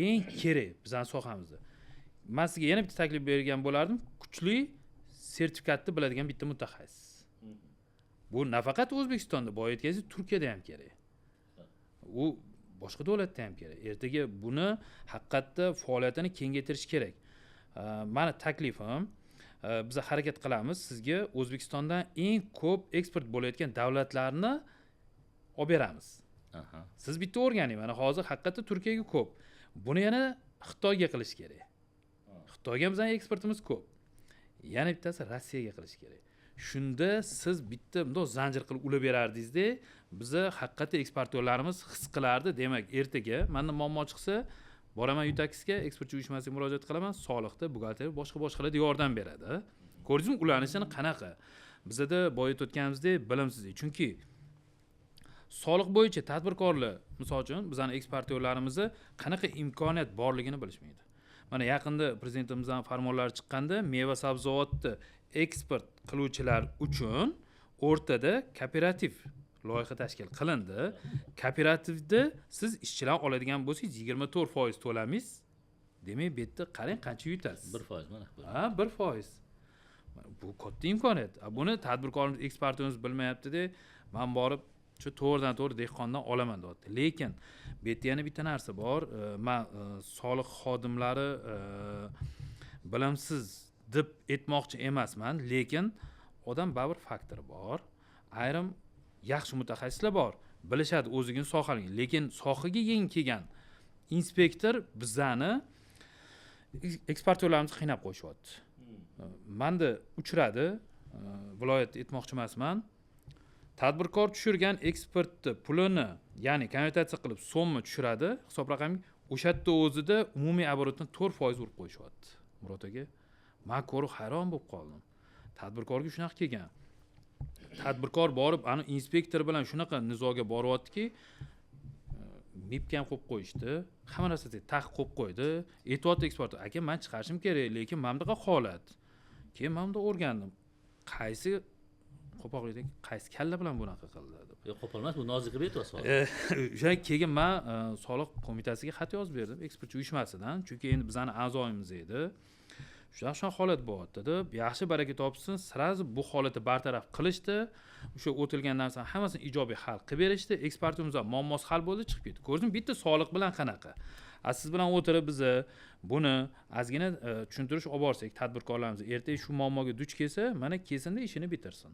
eng kerak bizning sohamizda. Men sizga yana bitta taklif bergan bo'lardim, kuchli sertifikatni biladigan bitta mutaxassis. Bu nafaqat O'zbekistonda, boya aytganingiz, Turkiyada ham kerak. U boshqa davlatda ham kerak. Ertaga buni haqiqatda faoliyatini kengaytirish kerak. Meni taklifim, biz harakat qilamiz, sizga O'zbekistondan eng ko'p eksport bo'layotgan davlatlarni olib beramiz. Siz bitta o'rganing, mana hozir haqiqatda Turkiyaga ko'p. Buni yana Xitoyga qilish kerak. Xitoyga bizning eksportimiz ko'p. Yana bittasi Rossiyaga qilish kerak. Shunda siz bitta bunday zanjir qilib ulab berardingiz-da, bizni haqiqatda eksportyorlarimiz his qilardi. Demak, ertaga mendan muammo chiqsa, boraman Utaxga, eksportchi uyushmasiga murojaat qilaman, soliqda, buxgalter, boshqa-boshqalarga yordam beradi. Ko'rdingizmi ulanishini qanaqa? Bizda boya o'tganimizdek bilimsizlik. Chunki soliq bo'yicha tadbirkorlar, misol uchun, bizning eksportyorlarimizni qanaqa imkoniyat borligini bilishmaydi. Mana yaqinda prezidentimizdan farmonlar chiqqanda, meva sabzavotni eksport qiluvchilar uchun o'rtada kooperativ loyiha tashkil qilindi. Kooperativda siz ishchilar oladigan bo'lsangiz 24% to'lamaysiz. Demak, bu yerda qarang qancha yutasiz. 1% mana bu. 1%. Bu katta imkoniyat. Buni tadbirkorimiz, eksportimiz bilmayapti-da, men borib shu to'g'ridan-to'g'ri dehqondan olaman deyapti. Lekin bu yerda yana bitta narsa bor. Men soliq xodimlari bilimsiz deb aytmoqchi emasman, lekin odam baribir faktori bor. Ayrim yaxshi mutaxassislar bor, bilishadi o'zining sohaligini, lekin sohaga yangi kelgan inspektor bizani eksportyorlarimizni qiynab qo'yishyapti. Menda uchradi, viloyatda aytmoqchi emasman. Tadbirkor tushirgan eksportni pulini, ya'ni konvertatsiya qilib so'mni tushiradi, hisob raqamiga, o'sha yerda o'zida umumiy оборотdan 4% urib qo'yishyapti. Murod aka, men ko'rib hayron bo'lib qoldim. Tadbirkorga shunaqa kelgan. Tadbirkor borib, ana inspektor bilan shunaqa nizoga boryaptiki, mipga ham qo'yib qo'yishdi. Hamma narsani taqiq qo'yib qo'ydi. Aytyapti eksportyor, aka, men chiqarishim kerak, lekin men bunaqa holat. Keyin men bunda o'rgandim. Qaysi qo'pollik, qaysi kalla bilan bunaqa qildi deb. Yo'q, qo'pol emas, bu nozik qilib aytyapsiz. O'sha keyin men soliq qo'mitasiga xat yozib berdim, eksportchi uyushmasidan, chunki endi bizning a'zoyimiz edi. Shunaqa holat bo'lyapti deb, yaxshi baraka topsin, sirazi bu holatni bartaraf qilishdi. O'sha o'tilgan narsani hammasini ijobiy hal qilib berishdi. Eksportimiz ham muammosi hal bo'ldi, chiqib ketdi. Ko'rdingmi, bitta soliq bilan qanaqa? Siz bilan o'tirib biz buni ozgina tushuntirish olib borsak, tadbirkorlarimiz ertaga shu muammoga duch kelsa, mana kelsinda ishini bitirsin.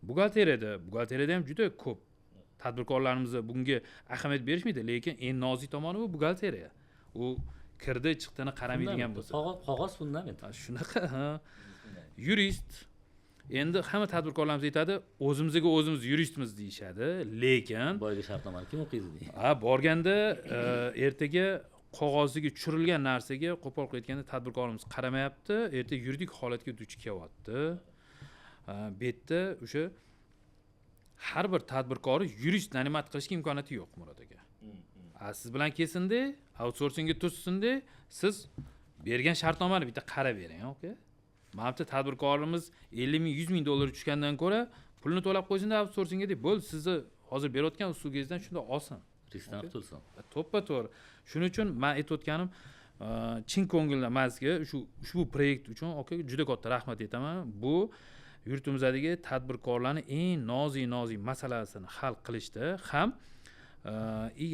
Buxgalteriyada ham juda ko'p tadbirkorlarimiz bunga ahamiyat berishmaydi, lekin eng nozik tomoni bu buxgalteriya. U kirdi chiqdini qaramaydigan bo'lsa, qog'oz fundament. Shunaqa, yurist. Endi hamma tadbirkorlarimiz aytadi, o'zimizga o'zimiz yuristmiz deyshadi, lekin boyga shartnomani kim o'qiydi deydi. Borganda ertaga qog'oziga tushirilgan narsaga qo'pol qilib aytganda tadbirkorimiz qaramayapti, ertaga yuridik holatga duch kelyapti. Bu yerda o'sha har bir tadbirkori yurist nanimat qilishga imkoniyati yo'q, Murod aka. Siz bilan kelsinda, outsourcingga tursinda, siz bergan shartnomani bitta qarab bering, aka. Mana tadbirkorimiz 50 ming, 100 ming dollar tushgandan ko'ra pulni to'lab qo'ysinda outsourcingga deb, bo'l, sizni hozir berayotgan usulingizdan shunda olsin. Riskdan qutulsin. To'ppa-to'g'ri. Shuning uchun men aytayotganim, chin ko'ngildan man sizga ushbu proyekt uchun aka juda katta rahmat aytaman. Bu yurtimizdagi tadbirkorlarni eng nozik masalasini hal qilishda ham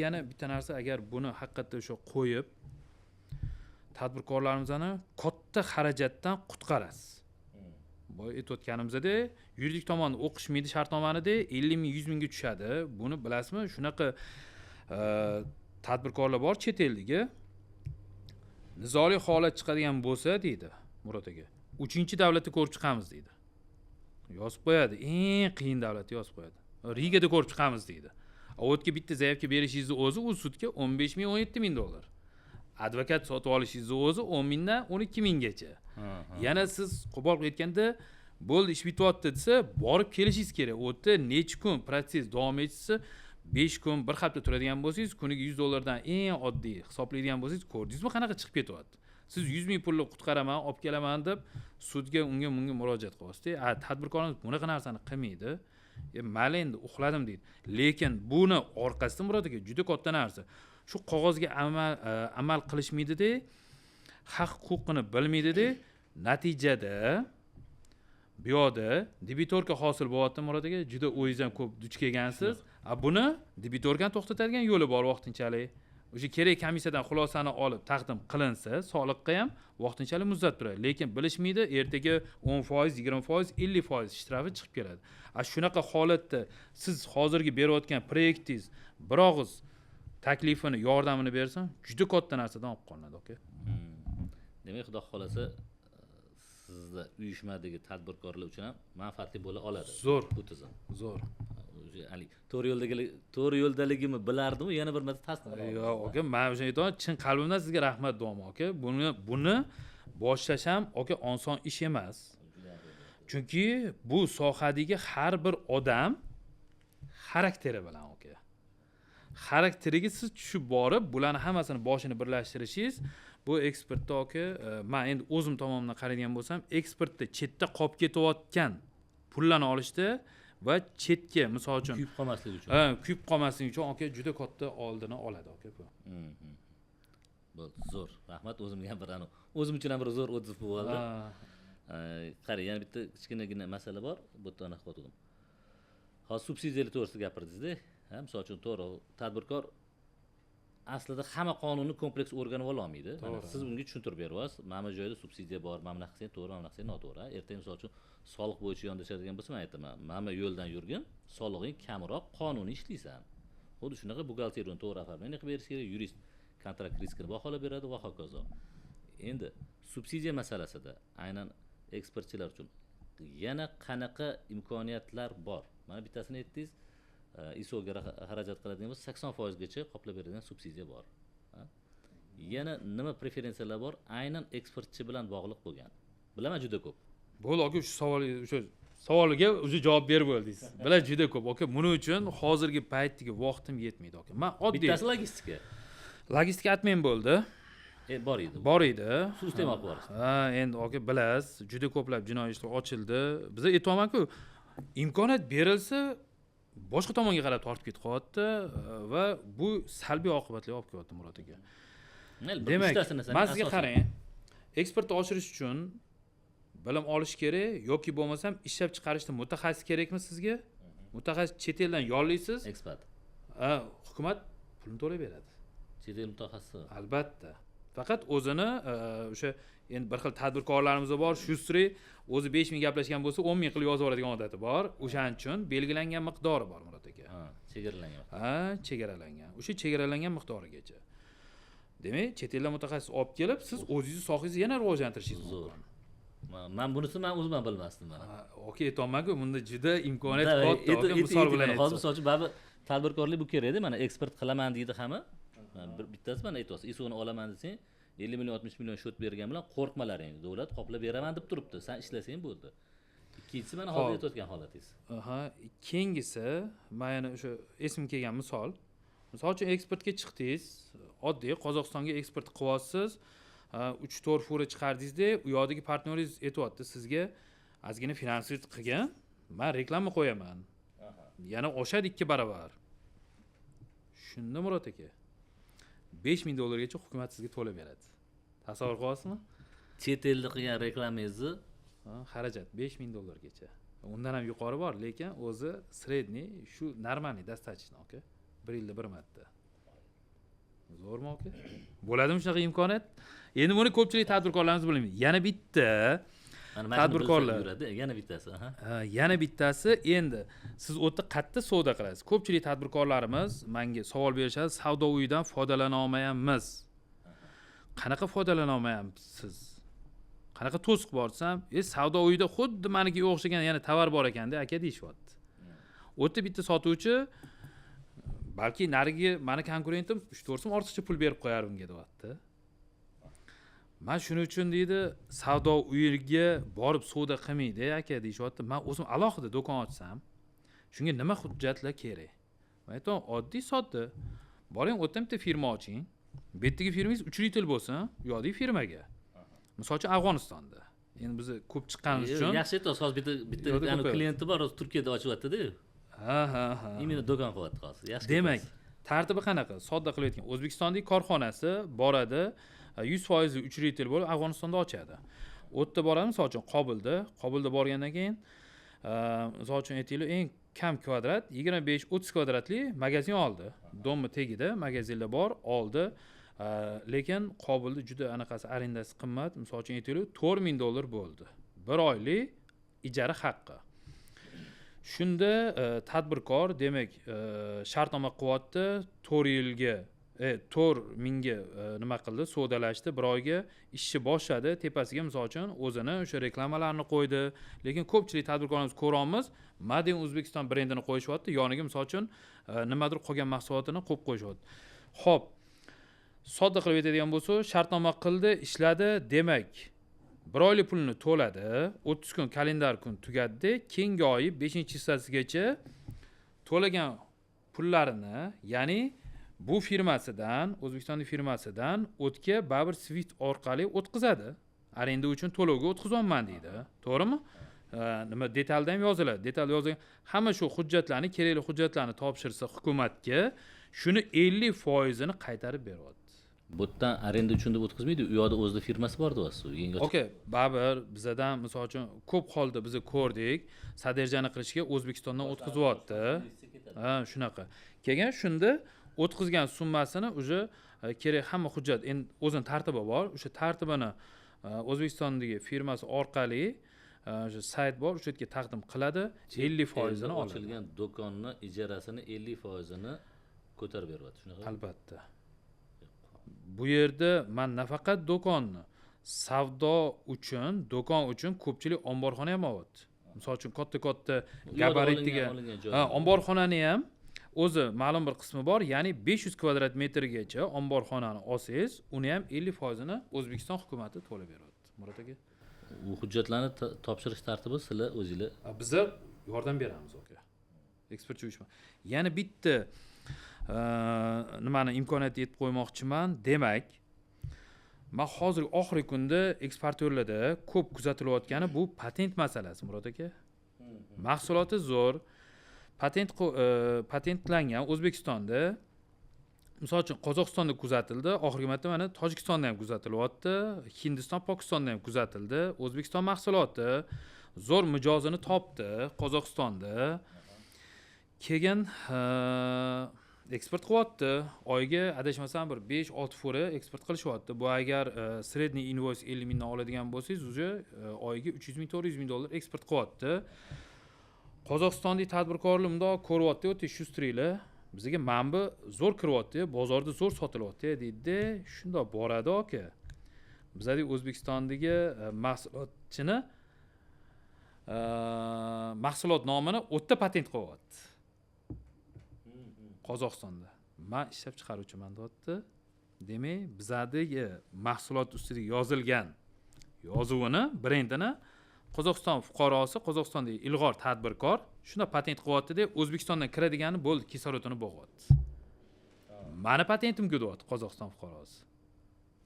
yana bitta narsa, agar buni haqiqatda o'sha qo'yib tadbirkorlarimizni katta xarajatdan qutqarasiz. Boya aytayotganimizdek, yuridik tomonni o'qishmaydi shartnomanida 50 ming 100 mingga tushadi. Buni bilasizmi? Shunaqa tadbirkorlar bor chet eldagi. Nizoli holat chiqadigan bo'lsa deydi Murod aka, 3-davlatda ko'rib chiqamiz deydi. Yozib qo'yadi. Eng qiyin davlatda yozib qo'yadi. Rigada ko'rib chiqamiz deydi. O'tga bitta zaявка berishingizni o'zi u sudga 15 ming 17 ming dollar. Advokat sotib olishingizni o'zi 10 mingdan 12 minggacha. Yana siz qo'pol aytganda bo'ldi ish bityapti desa, borib kelishingiz kerak. O'tda necha kun protsess davom etsa, 5 kun, 1 hafta turadigan bo'lsangiz, kuniga 100 dollardan eng oddiy hisoblaydigan bo'lsangiz, ko'rdingizmi qanaqa chiqib ketyapti. Siz 100 ming pulni qutqaraman, olib kelaman deb sudga bunga murojaat qilyapsiz. Tadbirkorimiz bunaqa narsani qilmaydi. Mayli endi uxladim deydi. Lekin buni orqasida Murod aka juda katta narsa. Shu qog'ozga amal qilishmaydi-da, haq huquqini bilmaydi-da, natijada bu yoqda debitorka hosil bo'lyapti Murod aka, juda o'yingizdan ko'p duch kelgansiz. Buni debitorkani to'xtatadigan yo'li bor vaqtinchalik. O'sha kerak komissiyadan xulosani olib taqdim qilinsa, soliqqa ham vaqtinchalik muzdat turadi. Lekin bilishmaydi, ertaga 10%, 20%, 50% shtrafi chiqib keladi. Shunaqa holatda siz hozirgi berayotgan proyektingiz bir og'iz taklifini, yordamini bersin, juda katta narsadan olib qolinadi, aka. Demak, xudo xolasa sizda uyushmadagi tadbirkorlar uchun ham manfaatli bo'la oladi. Zo'r bu tizim. Zo'r. To'g'ri yo'ldaligimni bilardim, yana bir marta tasdiqlab. Yo'q, aka, men o'sha aytaman, chin qalbimdan sizga rahmat deyman, aka. Buni boshlash ham aka oson ish emas. Chunki bu sohadagi har bir odam xarakteri bilan, aka. Xarakteriga siz tushib borib, bularni hammasini boshini birlashtirishingiz, bu eksportda aka, men endi o'zim tomonidan qaraydigan bo'lsam, eksportda chetda qolib ketayotgan pullarni olishda va chetga, misol uchun kuyib qolmasligi uchun. Kuyib qolmasligi uchun aka juda katta oldini oladi, aka bu. Bo'ldi, zo'r. Rahmat, o'zimga ham bir o'zim uchun ham bir zo'r o'tib bo'ldi. Qarang, yana bitta kichkinagina masala bor, bu yerda aniq qo'ydim. Hozir subsidiyalar to'g'risida gapirdingiz-da. Misol uchun to'g'ri, tadbirkor aslida hamma qonunni kompleks o'rganib ola olmaydi. Siz unga tushuntirib beryapsiz. Mana bu joyda subsidiya bor, mana bunaqa qilsang to'g'ri, mana bunaqa qilsang noto'g'ri. Ertaga misol uchun soliq bo'yicha yondashadigan bo'lsa, men aytaman, mana bu yo'ldan yurgin, solig'ing kamroq, qonuniy ishlaysan. Xuddi shunaqa buxgalteriyani to'g'ri oformlanish qilib berish kerak, yurist kontrakt riskini baholab beradi va hokazo. Endi subsidiya masalasida aynan eksportchilar uchun yana qanaqa imkoniyatlar bor? Mana bittasini aytdingiz, ISOga xarajat qiladigan bo'lsa 80% gacha qoplab beradigan subsidiya bor. Yana nima preferensiyalar bor? Aynan eksportchi bilan bog'liq bo'lgan. Bilaman juda ko'p. Bo'ldi aka, o'sha savoliga o'zi javob berib bo'ldingiz. Bilar juda ko'p aka. Buning uchun hozirgi paytdagi vaqtim yetmaydi aka. Men oddiy bittasi logistika. Logistika atmen bo'ldi. Bor edi. Bor edi. Sistem olib borasiz. Endi aka bilasiz, juda ko'plab jinoiy ishlar ochildi. Biz aytayman-ku, imkoniyat berilsa boshqa tomonga qarab tortib ketib qolyapti va bu salbiy oqibatlarga olib kelyapti Murod aka. Demak, men sizga qarang. Eksportni oshirish uchun bilim olish kerak yoki bo'lmasam ishlab chiqarishda mutaxassis kerakmi sizga? Mutaxassis chet eldan yollaysiz. Ekspert. Hukumat pulni to'lab beradi. Chet el mutaxassisi. Albatta. Faqat o'zini o'sha endi bir xil tadbirkorlarimiz bor, shu siri o'zi 5 ming gaplashgan bo'lsa 10 ming qilib yozib yuboradigan odati bor. O'shaning uchun belgilangan miqdori bor Murod aka. Chegaralangan. Chegaralangan. O'sha chegaralangan miqdorigacha. Demak, chet eldan mutaxassis olib kelib, siz o'zingiz sohangizni yana rivojlantirishingiz mumkin. Men bunisi men o'zim bilmasdim mana. Okey, aytolman-ku, bunda juda imkoniyat katta. Misol bilan hozir misol uchun baribir tadbirkorlik bu kerak edi. Mana eksport qilaman deydi hamma. Bittasi mana aytyapsiz, ISOni olaman desang 50 million 60 million shot bergan bilan qo'rqmalaring. Davlat qoplab beraman deb turibdi. Sen ishlasang bo'ldi. Ikkinchisi mana hozir aytayotgan holatingiz. Keyingisi, men yana o'sha esimga kelgan misol. Misol uchun eksportga chiqdingiz, oddiy Qozog'istonga eksport qilyapsiz. 3-4 fura chiqardingizda, u yoqdagi partneringiz aytayapti sizga ozgina finansir qilgan, men reklama qo'yaman. Yana oshadi 2 barobar. Shunda Murod aka 5 ming dollargacha hukumat sizga to'lab beradi. Tasavvur qilyapsizmi? Chet elda qilgan reklamangizni Xarajat $5000 undan ham yuqori bor, lekin o'zi sredniy shu нормальный достаточно aka. 1 yilda bir marta. Zo'rmi aka? Bo'ladimi shunaqa imkoniyat? Endi buni ko'pchilik tadbirkorlarimiz bilmaydi. Yana bitta tadbirkorlar yuradi, yana bittasi, aha. Yana bittasi, endi siz o'tda qayerda savdo qilasiz? Ko'pchilik tadbirkorlarimiz menga savol berishadi, savdo uyidan foydalana olmayapmiz. Qanaqa foydalana olmayapsiz? Qanaqa to'siq bor desam, savdo uyida xuddi menikiga o'xshagan yana tovar bor ekanda, aka deyishyapti. O'tda bitta sotuvchi balki narigi meni konkurentim 3-4 so'm ortiqcha pul berib qo'yar unga deyapti. Men shuning uchun deydi, savdo uyiga borib savdo qilmaydi aka deyishyapti. Men o'zim alohida do'kon ochsam, shunga nima hujjatlar kerak? Men aytaman, oddiy sodda. Boring, o'tda bitta firma oching. Bu yerdagi firmangiz 3 yil bo'lsin, u yoqdagi firmaga. Misol uchun Afg'onistonda. Endi biz ko'p chiqqanimiz uchun yaxshi aytasiz, hozir bitta klienti bor, o'zi Turkiyada ochyapti-da. Ha. Imенно do'kon qilyapti hozir. Yaxshi. Demak, tartibi qanaqa? Sodda qilayotgan O'zbekistondagi korxonasi boradi, 100% uchraytel bo'lib Afg'onistonda ochadi. O'tda boradi, misol uchun Qobulda borgandan keyin misol uchun aytaylik, eng kam kvadrat 25-30 kvadratli magazin oldi. Dommi tegida magazinlar bor, oldi. Lekin Qobulda juda anaqasi arendasi qimmat, misol uchun aytaylik, $4000 bo'ldi. 1 oylik ijara haqqi. Shunda tadbirkor demak shartnoma qilyapti, 4 yilga 4000 ga nima qildi, savdolashdi, 1 oyga ishni boshladi, tepasiga misol uchun o'zini o'sha reklamalarni qo'ydi. Lekin ko'pchilik tadbirkorlarimiz ko'ramiz, Made in O'zbekiston brendini qo'yishyapti, yoniga misol uchun nimadir qolgan mahsulotini qo'yib qo'yishyapti. Xo'p, sodda qilib aytadigan bo'lsa, shartnoma qildi, ishladi, demak 1 oylik pulni to'ladi, 30 kun kalendar kun tugatdi, keyingi oyi 5-hissasigacha to'lagan pullarini, ya'ni bu firmasidan, O'zbekistonning firmasidan o'tga baribir Swift orqali o'tkazadi. Arenda uchun to'lovga o'tkazolman deydi. To'g'rimi? Nima detalda ham yoziladi. Detalda yozilgan hamma shu hujjatlarni, kerakli hujjatlarni topshirsa hukumatga, shuni 50% ni qaytarib beryapti. Bu yerdan arenda uchun deb o'tkazmaydi, u yoqda o'zida firmasi bor deyapsiz. Yangi Okay, baribir bizadan misol uchun ko'p holda biz ko'rdik, saderjani qilishga O'zbekistondan o'tkazyapti. Shunaqa. Kelgan shunda o'tkazgan summasini uje kerak hamma hujjat endi o'zining tartibi bor. O'sha tartibini O'zbekistondagi firmasi orqali o'sha sayt bor, o'sha yerga taqdim qiladi, 50% ni oladi. Ochilgan do'konni ijarasini 50% ni ko'tarib beryapti, shunaqa. Albatta. Bu yerda men nafaqat do'konni, savdo uchun, do'kon uchun ko'pchilik omborxona ham olyapti. Misol uchun katta gabaritga omborxonani ham o'zi ma'lum bir qismi bor, ya'ni 500 kvadrat metrgacha omborxonani olsangiz, uni ham 50% ni O'zbekiston hukumatı to'lab beryapti. Murod aka. U hujjatlarni topshirish tartibi sizlar o'zingizlar Biz yordam beramiz aka. Ekspertcha uyushma. Yana bitta nimani imkoniyat yetib qo'ymoqchiman. Demak, men hozir oxirgi kunda eksportyorlarda ko'p kuzatilayotgani bu patent masalasi, Murod aka. Mahsuloti zo'r, patentlangan O'zbekistonda, misol uchun Qozog'istonda kuzatildi, oxirgi marta mana Tojikistonda ham kuzatilyapti, Hindiston, Pokistonda ham kuzatildi. O'zbekiston mahsuloti zo'r mijozini topdi Qozog'istonda. Keyin eksport qilyapti. Oyiga adashmasam bir 5-6 fora eksport qilishyapti. Bu agar sredniy invoice 50 mingdan oladigan bo'lsangiz, uje oyiga 300 ming, 400 ming dollar eksport qilyapti. Qozog'istonlik tadbirkorlar bundoq ko'ryapti, tekshirishlar. Bizga manba zo'r kiryapti, bozorda zo'r sotilyapti deydi. Shundoq boradi aka. Bizning O'zbekistondagi mahsulotchini mahsulot nomini o'tda patent qilyapti. Qozog'istonda. Men ishlab chiqaruvchiman deyapti. Demak, bizadagi mahsulot ustida yozilgan yozuvini, brendini Qozog'iston fuqarosi, Qozog'istondagi ilg'or tadbirkor shuna patent qilyapti deb O'zbekistondan kiradigani bo'ldi, kislorodini bo'g'yapti. Meni patentimga deyapti Qozog'iston fuqarosi.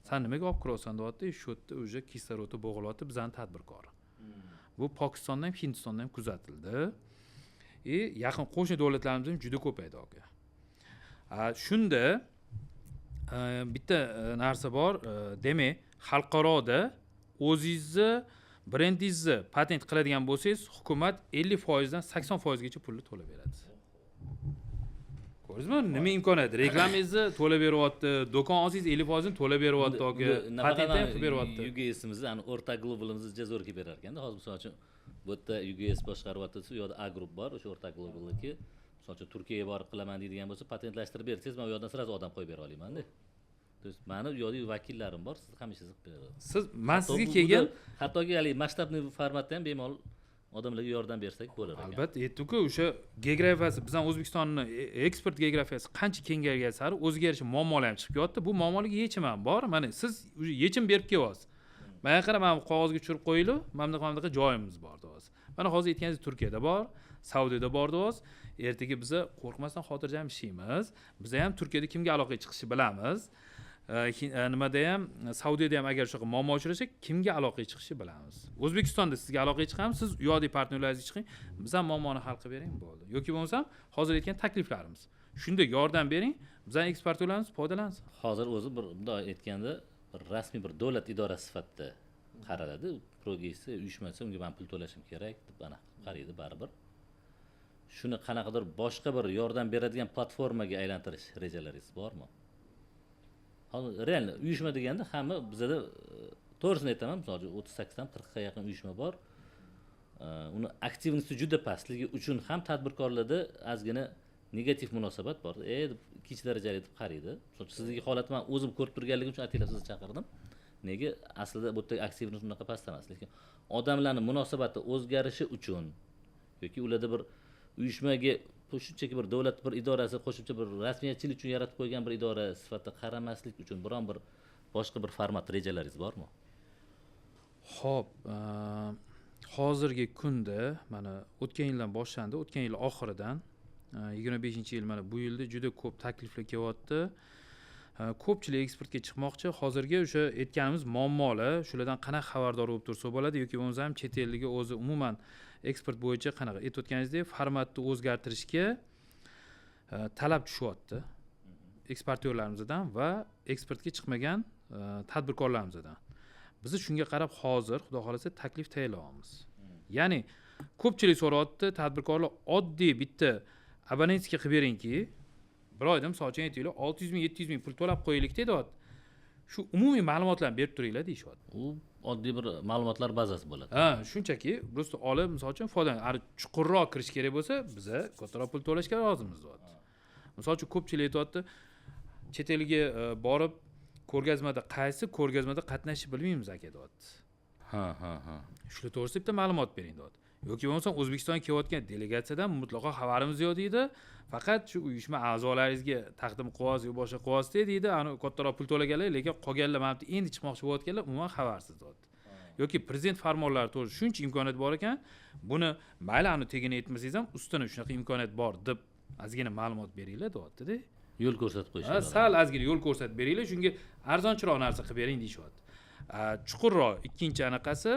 Sen nimaga olib kirasan deyapti, shu yerda o'sha kislorodi bo'g'ilyapti bizning tadbirkor. Bu Pokistondan ham, Hindistondan ham kuzatildi. Yaqin qo'shni davlatlarimiz ham juda ko'paydi aka. Shunda bitta narsa bor, demak, xalqaroda o'zingizni brendingizni patent qiladigan bo'lsangiz, hukumat 50% dan 80% gacha pulni to'lab beradi. Ko'rdingizmi? Nima imkoniyat? Reklamangizni to'lab beryapti, do'kon olsangiz 50% ni to'lab beryapti yoki patentni ham qilib beryapti. UGS'imizni, ani o'rta globalimizni jazor kelib berar ekanda. Hozir misol uchun bu yerda UGS boshqaryapti, u yoqda A grup bor, o'sha o'rta globalniki. Misol uchun Turkiyaga borib qilaman deydigan bo'lsa, patentlashtirib bersangiz, men u yoqdan sirasi odam qo'yib bera olaman-da. To есть meni u yoqda vakillarim bor, siz hamisha qilib berasiz. Men sizga kelgan hattoki hali masshtabniy formatda ham bemalol odamlarga yordam bersak bo'lar ekan. Albatta, aytdik-ku, o'sha geografiyasi, bizning O'zbekistonning eksport geografiyasi qancha kengaygan sari o'ziga yarasha muammolar ham chiqib kelyapti. Bu muammolarga yechim ham bor. Mana siz yechim berib kelyapsiz. Mana qara, mana qog'ozga tushirib qo'yinglar, mana joyimiz bor deyapsiz. Mana hozir aytganingiz Turkiyada bor, Saudiyada bor deyapsiz. Ertaga biz qo'rqmasdan xotirjam ishlaymiz. Biz ham Turkiyada kimga aloqaga chiqishni bilamiz. Nimada ham Saudiyada ham agar shunaqa muammo uchrasa, kimga aloqaga chiqishni bilamiz. O'zbekistonda sizga aloqaga chiqamiz, siz u yoqdagi partnerlaringizga chiqing, biz ham muammoni hal qilib bering bo'ldi. Yoki bo'lmasa hozir aytgan takliflarimiz. Shunda yordam bering, bizning eksportyorlarimiz foydalansin. Hozir o'zi bir bunday aytganda rasmiy bir davlat idorasi sifatida qaraladi. Progressiya uyushmasi, unga men pul to'lashim kerak deb ana qaraydi baribir. Shuni qanaqadir boshqa bir yordam beradigan platformaga aylantirish rejalaringiz bormi? Hozir real uyushma deganda hamma bizda to'g'risini aytaman, misol uchun 38 dan 40 ga yaqin uyushma bor. Uni aktivnisi juda pastligi uchun ham tadbirkorlarda ozgina negativ munosabat bor. Ikkinchi darajali deb qaraydi. Misol uchun sizdagi holatni men o'zim ko'rib turganligim uchun atilab sizni chaqirdim. Nega? Aslida bu yerdagi aktivnisi unaqa past emas, lekin odamlarning munosabati o'zgarishi uchun yoki ularda bir uyushmaga shunchaki bir davlat bir idorasi qo'shimcha bir rasmiyatchilik uchun yaratib qo'ygan bir idora sifatida qaramaslik uchun biron bir boshqa bir format rejalaringiz bormi? Xo'p, hozirgi kunda mana o'tgan yildan boshlandi, o'tgan yil oxiridan 25-yil mana bu yilda juda ko'p takliflar kelyapti. Ko'pchilik eksportga chiqmoqchi. Hozirgi o'sha aytganimiz muammolar, shulardan qanaqa xabardor bo'lib tursa bo'ladi yoki bo'lmasa ham chet elga o'zi umuman eksport bo'yicha qanaqa aytayotganingizdek formatni o'zgartirishga talab tushyapti eksportyorlarimizdan va eksportga chiqmagan tadbirkorlarimizdan. Biz shunga qarab hozir xudo xolasa taklif tayyorlayapmiz. Ya'ni ko'pchilik so'rayapti, tadbirkorlar oddiy bitta abonentga qilib beringki, bir oyda misol uchun aytaylik 600 ming 700 ming pul to'lab qo'yaylik deyapti. Shu umumiy ma'lumotlarni berib turinglar deyishyapti. U oddiy bir ma'lumotlar bazasi bo'ladi. Shunchaki просто olib misol uchun foydalan. Chuqurroq kirish kerak bo'lsa, biz kattaroq pul to'lashga rozimiz deyapti. Misol uchun ko'pchilik aytayapti, chet elga borib ko'rgazmada qatnashishni bilmaymiz aka deyapti. Ha. Shular to'g'risida bitta ma'lumot bering deyapti. Yoki bo'lmasa O'zbekistonga kelayotgan delegatsiyadan mutlaqo xabarimiz yo'q deydi. Faqat shu uyushma a'zolaringizga taqdim qilyapsiz yo boshqa qilyapsiz deydi. Ani kattaroq pul to'laganlar, lekin qolganlar mana endi chiqmoqchi bo'layotganlar umuman xabarsiz deyapti. Yoki prezident farmonlari to'g'ri shuncha imkoniyat bor ekan, buni mayli ani tegini aytmasangiz ham ustini shunaqa imkoniyat bor deb ozgina ma'lumot beringlar deyapti-da. Yo'l ko'rsatib qo'yishadi. Sal ozgina yo'l ko'rsatib beringlar, shunga arzonchiroq narsa qilib bering deyishyapti. Chuqurroq ikkinchi anaqasi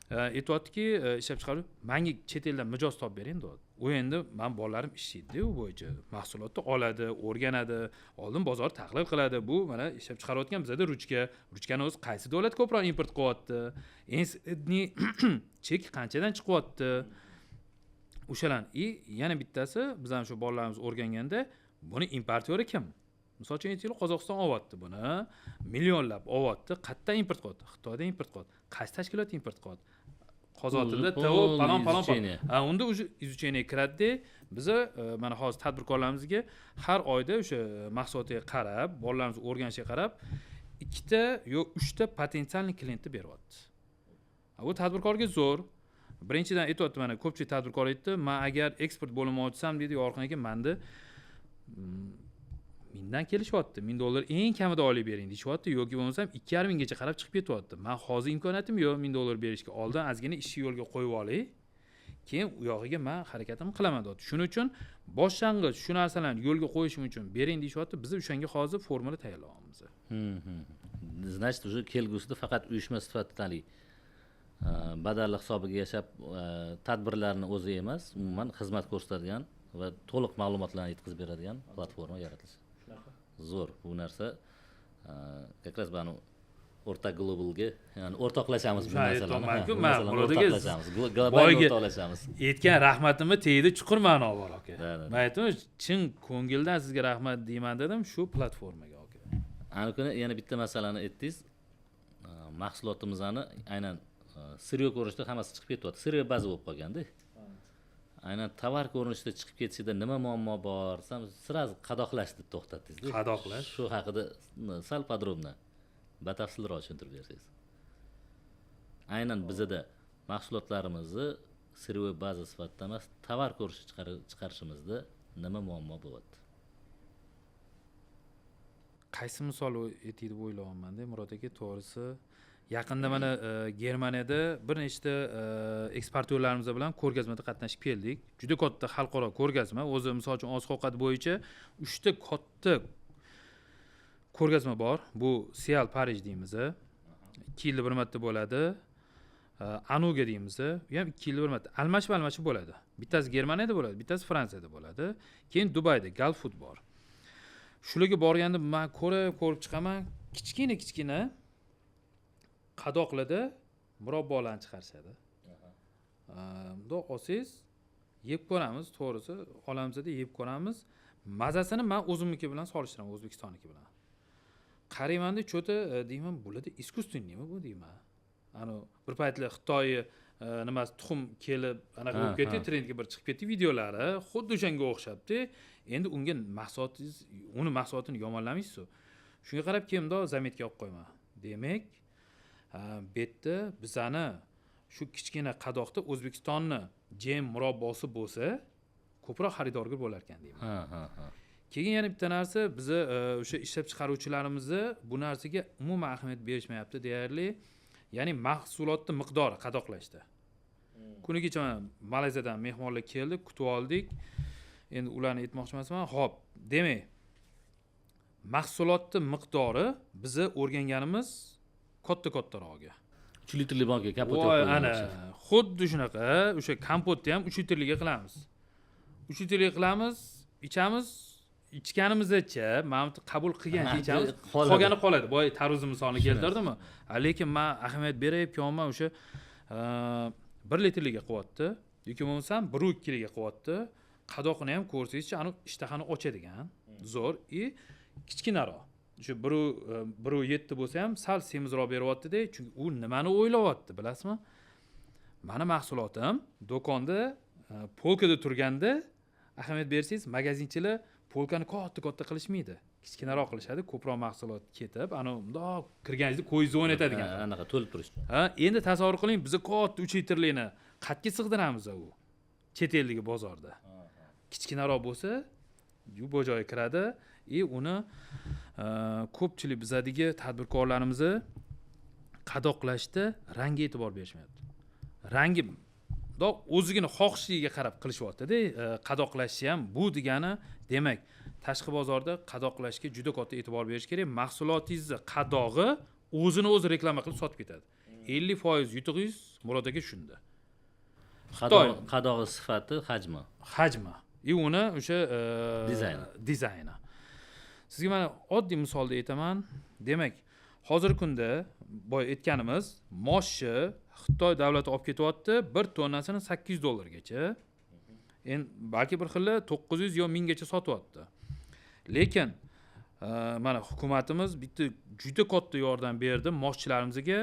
aytayaptiki, ishlab chiqarib, menga chet eldan mijoz topib bering deyapti. U endi men bolalarim ishlaydi u bo'yicha. Mahsulotni oladi, o'rganadi, oldin bozor tahlil qiladi. Bu mana ishlab chiqarayotgan bizda ruchkani o'zi qaysi davlat ko'proq import qilyapti? Ensni chek qanchadan chiqyapti? O'shalar. Yana bittasi, biz ham shu bolalarimiz o'rganganda, buni importyori kim? Misol uchun aytaylik, Qozog'iston olyapti buni, millionlab olyapti. Qayerdan import qilyapti? Xitoydan import qilyapti. Qaysi tashkilot import qilyapti? Qozog'istonda palon. Unda o'sha izucheniya kiradi. Biz mana hozir tadbirkorlarimizga har oyda o'sha mahsulotga qarab, bolalarimiz o'rganishga qarab, 2 ta yo 3 ta potensialniy klientni beryapti. Bu tadbirkorga zo'r. Birinchidan aytayapti, mana ko'pchilik tadbirkor aytdi, men agar eksport bo'limi ochsam dedi, Yorqin aka, menda mindan kelishyapti. $1000 eng kamida olib bering deyishyapti. Yoki bo'lmasa 2,5 minggacha qarab chiqib ketyapti. Men hozir imkoniyatim yo'q $1000 berishga. Oldin ozgina ishni yo'lga qo'yib olay. Keyin u yog'iga men harakatimni qilaman deyapti. Shuning uchun boshlang'ich shu narsalarni yo'lga qo'yishim uchun bering deyishyapti. Biz o'shanga hozir formula tayyorlayapmiz. Значит, уже kelgusida faqat uyushma sifatida badalli hisobiga yashab tadbirlarni o'zi emas, umuman xizmat ko'rsatadigan va to'liq ma'lumotlarni yetkazib beradigan platforma yaratilsin. Zo'r. Bu narsa как раз bani o'rta globalga, ya'ni o'rtoqlashamiz bu Shuni narsalarni. aytmoqchi, Bu men narsalarni Murodiga o'rtoqlashamiz. Global boyga- o'rtoqlashamiz. aytgan rahmatimni tegdi chuqur ma'no bor aka. Da, da, da. Men aytdim, chin ko'ngildan sizga rahmat deyman dedim shu platformaga aka. Ana kuni yana bitta masalani aytdingiz. Mahsulotimizni aynan siryo ko'rinishda hammasi chiqib ketyapti. Siryo baza bo'lib qolganda. Aynan tovar ko'rinishida chiqib ketishida nima muammo bor? Siraz qadoqlashni to'xtatdingiz. Qadoqlash. Shu haqida sal podrobno batafsilroq tushuntirib bersangiz. Aynan bizda mahsulotlarimizni siryo baza sifatida emas, tovar ko'rinishida chiqarishimizda nima muammo bo'lyapti? Qaysi misol aytdi deb o'ylayapman-da, Murod aka, to'g'risi. Yaqinda mana Germaniyada bir nechta eksportyorlarimiz bilan ko'rgazmada qatnashib keldik. Juda katta xalqaro ko'rgazma. O'zi misol uchun oziq-ovqat bo'yicha 3 ta katta ko'rgazma bor. Bu Sial Parij deymiz. 2 yilda bir marta bo'ladi. Anuga deymiz. Bu ham 2 yilda bir marta. Almashib bo'ladi. Bittasi Germaniyada bo'ladi, bittasi Fransiyada bo'ladi. Keyin Dubayda Galfood bor. Shularga borganda men ko'rib chiqaman, kichkina qadoqlarda murabbolarni chiqarishadi. Bundoq olsangiz yeb ko'ramiz, to'g'risi, olamizda yeb ko'ramiz. Mazasini men o'zimniki bilan solishtiraman, O'zbekistonniki bilan. Qaraymanda cho'ta deyman, bularda искусственныйmi bu deyman. Ana bir paytlar Xitoy nimasi tuxum kelib anaqa bo'lib ketdi, trendga bir chiqib ketdi videolari, xuddi o'shanga o'xshabdi. Endi unga mahsulotingiz, uni mahsulotini yomonlamaysiz. Shunga qarab keyin bundoq zametga olib qo'yman. Demak, bu yerda bizani shu kichkina qadoqda O'zbekistonni jem murabbosi bo'lsa, ko'proq xaridorgir bo'lar ekan deyman. Keyin yana bitta narsa, biz o'sha ishlab chiqaruvchilarimizni bu narsaga umuman ahamiyat berishmayapti deyarli. Ya'ni mahsulotning miqdori qadoqlashda. Kuni kecha Malayziyadan mehmonlar keldi, kutib oldik. Endi ularni aytmoqchi emasman. Xo'p, demak, mahsulotning miqdori bizni o'rganganimiz kattarog'i. 3 litrli banka kapot Voy, yo'q. ana, xuddi shunaqa, o'sha kompotni ham 3 litrliga qilamiz. 3 litrliga qilamiz, ichamiz, ichganimizcha, men qabul qilgancha ichamiz, qolgani qoladi. Boy tarvuz misolini keltirdimmi? Lekin men ahamiyat berayotganman o'sha 1 litrliga qilyapti, yoki bo'lmasam 1.2 liga qilyapti. Qadoqini ham ko'rsangizchi, aniq ishtahani ochadigan, zo'r, kichkinaroq. Shu 1.7 bo'lsa ham sal semizroq beryapti-da, chunki u nimani o'ylayapti, bilasizmi? Meni mahsulotim do'konda polkada turganda ahamiyat bersangiz, magazinchilar polkani katta qilishmaydi. Kichkinaroq qilishadi, ko'proq mahsulot ketib, ana bundoq kirganingizda ko'zingizni o'ynatadigan. Anaqa to'lib turishdi. Endi tasavvur qiling, biz katta 3 litrlikni qatga sig'diramiz u chet eldagi bozorda. Kichkinaroq bo'lsa, bu joyga kiradi, uni ko'pchilik bizadagi tadbirkorlarimiz qadoqlashda rangga e'tibor berishmayapti. Rangi o'zigini xohishiga qarab qilishyapti-da, qadoqlashni ham bu degani, demak, tashqi bozorda qadoqlashga juda katta e'tibor berish kerak. Mahsulotingizni qadog'i o'zini o'zi reklama qilib sotib ketadi. 50% yutug'ingiz Murod aka shunda. Qadog'i sifati, hajmi. Uni o'sha dizayni. Sizga mana oddiy misolda aytaman. Demak, hozirgi kunda boy aytganimiz, moshni Xitoy davlati olib ketyapti, 1 tonnasini $8gacha. Endi balki bir xilla 900 yo 1000 gacha sotyapti. Lekin mana hukumatimiz bitta juda katta yordam berdi moshchilarimizga,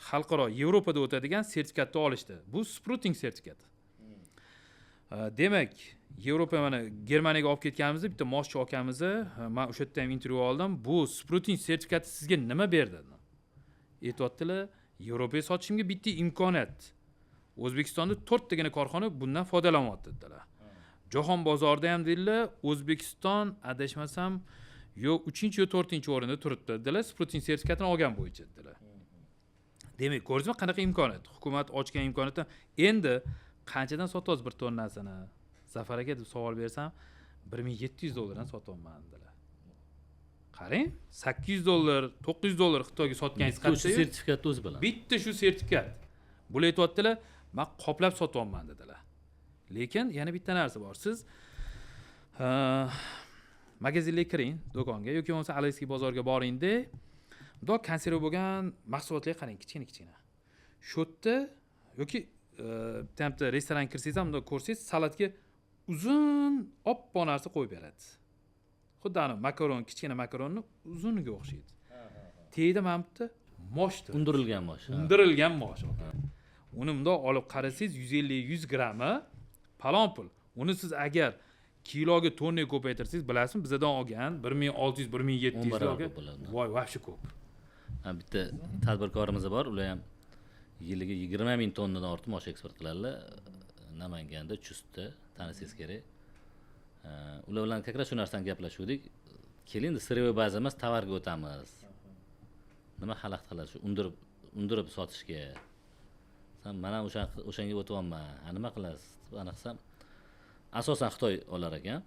xalqaro Yevropada o'tadigan sertifikatni olishdi. Bu Sprouting sertifikati. Demak, Yevropa mana Germaniyaga olib ketganimizda bitta moshchi akamizni, men o'sha yerda ham intervyu oldim. Bu Sprouting sertifikati sizga nima berdi? Aytayotdilar, Yevropaga sotishimga bitta imkoniyat. O'zbekistonda 4 tagina korxona bundan foydalanyapti dedilar. Jahon bozorida ham dedilar, O'zbekiston adashmasam yo 3-yo 4-o'rinda turibdi dedilar, Sprouting sertifikatini olgan bo'yicha dedilar. Demak, ko'rdingizmi qanaqa imkoniyat? Hukumat ochgan imkoniyatdan endi qanchadan sotyapsiz 1 tonnasini? Zafar aka deb savol bersam, $1700 sotyapman dedilar. Qarang, $800, $900 Xitoyga sotganingiz qancha? Sertifikat o'zi bilan. Bitta shu sertifikat. Bular aytayotdilar, men qoplab sotyapman dedilar. Lekin yana bitta narsa bor. Siz magazinga kiring, do'konga yoki bo'lmasa Alayski bozorga boringda, Bundoq konserv bo'lgan mahsulotlarga qarang, kichkina. Shu yerda yoki bitta restoranga kirsangiz ham bundoq ko'rsangiz, salatga uzun oppoq narsa qo'yib beradi. Xuddi ana makaron, kichkina makaronni uzuniga o'xshaydi. Teyda mana bitta moshdir. Undirilgan mosh. Undirilgan mosh. Uni bundoq olib qarasangiz 150-100 grammi palon pul. Uni siz agar kiloga tonna ko'paytirsangiz, bilasizmi, bizdan olgan 1600-1700 ga voy, vahshiy ko'p. Bitta tadbirkorimiz bor, ular ham yiliga 20 ming tonnadan ortiq mosh eksport qiladilar. Namanganda, Chustda, tanisangiz kerak. Ular bilan как раз shu narsani gaplashuvdik. Keling, sirvoy baza emas, tovarga o'tamiz. Nima xalaqit qilasiz? Shu undirib sotishga. Sen mana o'shanga o'tyapman. Nima qilasiz? Ana qilsam asosan Xitoy olar ekan.